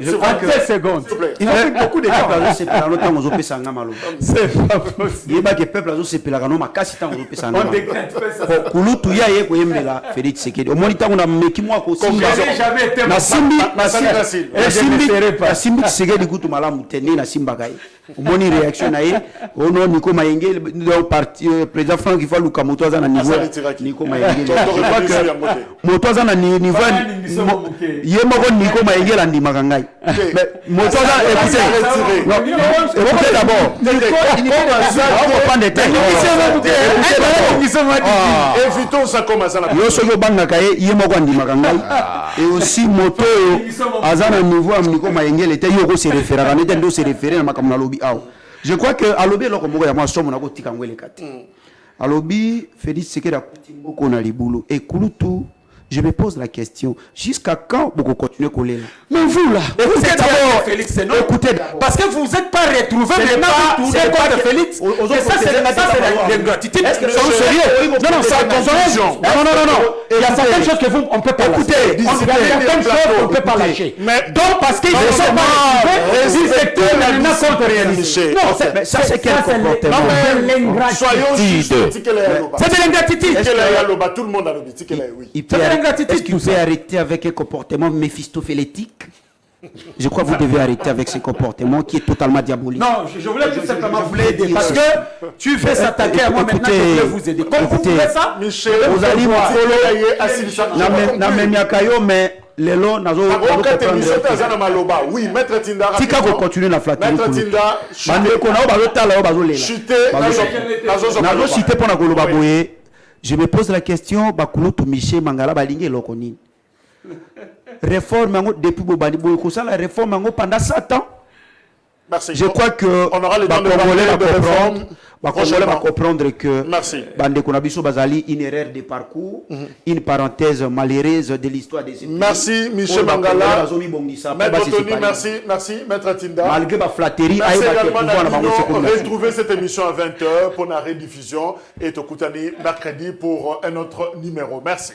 je crois que 10 secondes. Il a fait beaucoup de temps. C'est pas longtemps aux opé sanga malo. C'est pas possible. Yeba que peuple azo sepela kana makasi tant aux opé sanga. On décrète ça. Kulutu ya ye ko yembela Félix Tshisekedi. Au moni tango na meki moi ko simba. Na simbi Tshisekedi kutu malamu tene na simba kai. Moni réaction na ye ono Niko Mayenge le parti président Franck il faut luka moto za na niveau Niko Mayenge je crois que moto za na niveau ye moko Niko Mayenge la ndima kangai mais moto za écoutez d'abord on va prendre des temps évitons ça comme ça yo soki banga kaye ye moko ndima kangai et aussi moto azana niveau am Niko Mayenge le te yo ko se référer kana te ndo se référer na makamna lobi aw. Je crois que Alobi loko moko ya mwasomo na kotika ngwele kati. Alobi Félix Tshisekedi akuti mboko na libulu et kulutu je me pose la question jusqu'à quand vous continuez coller là? Mais vous là, écoutez d'abord Félix, non? Écoutez parce que vous n'êtes pas retrouvé maintenant vous tournez contre Félix. Et ça c'est l'ingratitude. Est-ce que c'est sérieux? Non, ça non. Il y a certaines choses que vous on peut pas écouter. Il y a certaines choses qu'on peut pas lâcher. Mais donc parce qu'ils ne sont pas respectés maintenant contre réalité. Non, ça c'est quel comportement? Soyons justes. C'est de l'ingratitude. Tout le monde a le dit que oui. Est-ce que vous pouvez arrêter avec un comportement méphistophélétique? Je crois que vous devez arrêter avec ce comportement qui est totalement diabolique. Non, je voulais tout simplement vous aider parce que tu fais s'attaquer à moi maintenant, je voulais vous aider. Comme vous faites ça, Michel, vous allez mais lelo nazo oui maître Tinda tika ko continuer la flatterie maître Tinda bande ko na ba lotala ba zo lela nazo citer pour na ko loba boye. Je me pose la question bakulutu Michel Mangala balingi eloko nini réforme yango depuis bobani boye ko ça la réforme yango pendant 7 ans. Merci. Je crois que on aura le temps de parler de réforme. Va comprendre que Bande Konabiso Bazali une erreur de parcours, une parenthèse malheureuse de l'histoire des. Merci Michel Mangala. Maître Tony, merci Maître Tinda. Malgré ma flatterie, merci également retrouver cette émission à 20h pour la rediffusion et Tokutani mercredi pour un autre numéro. Merci.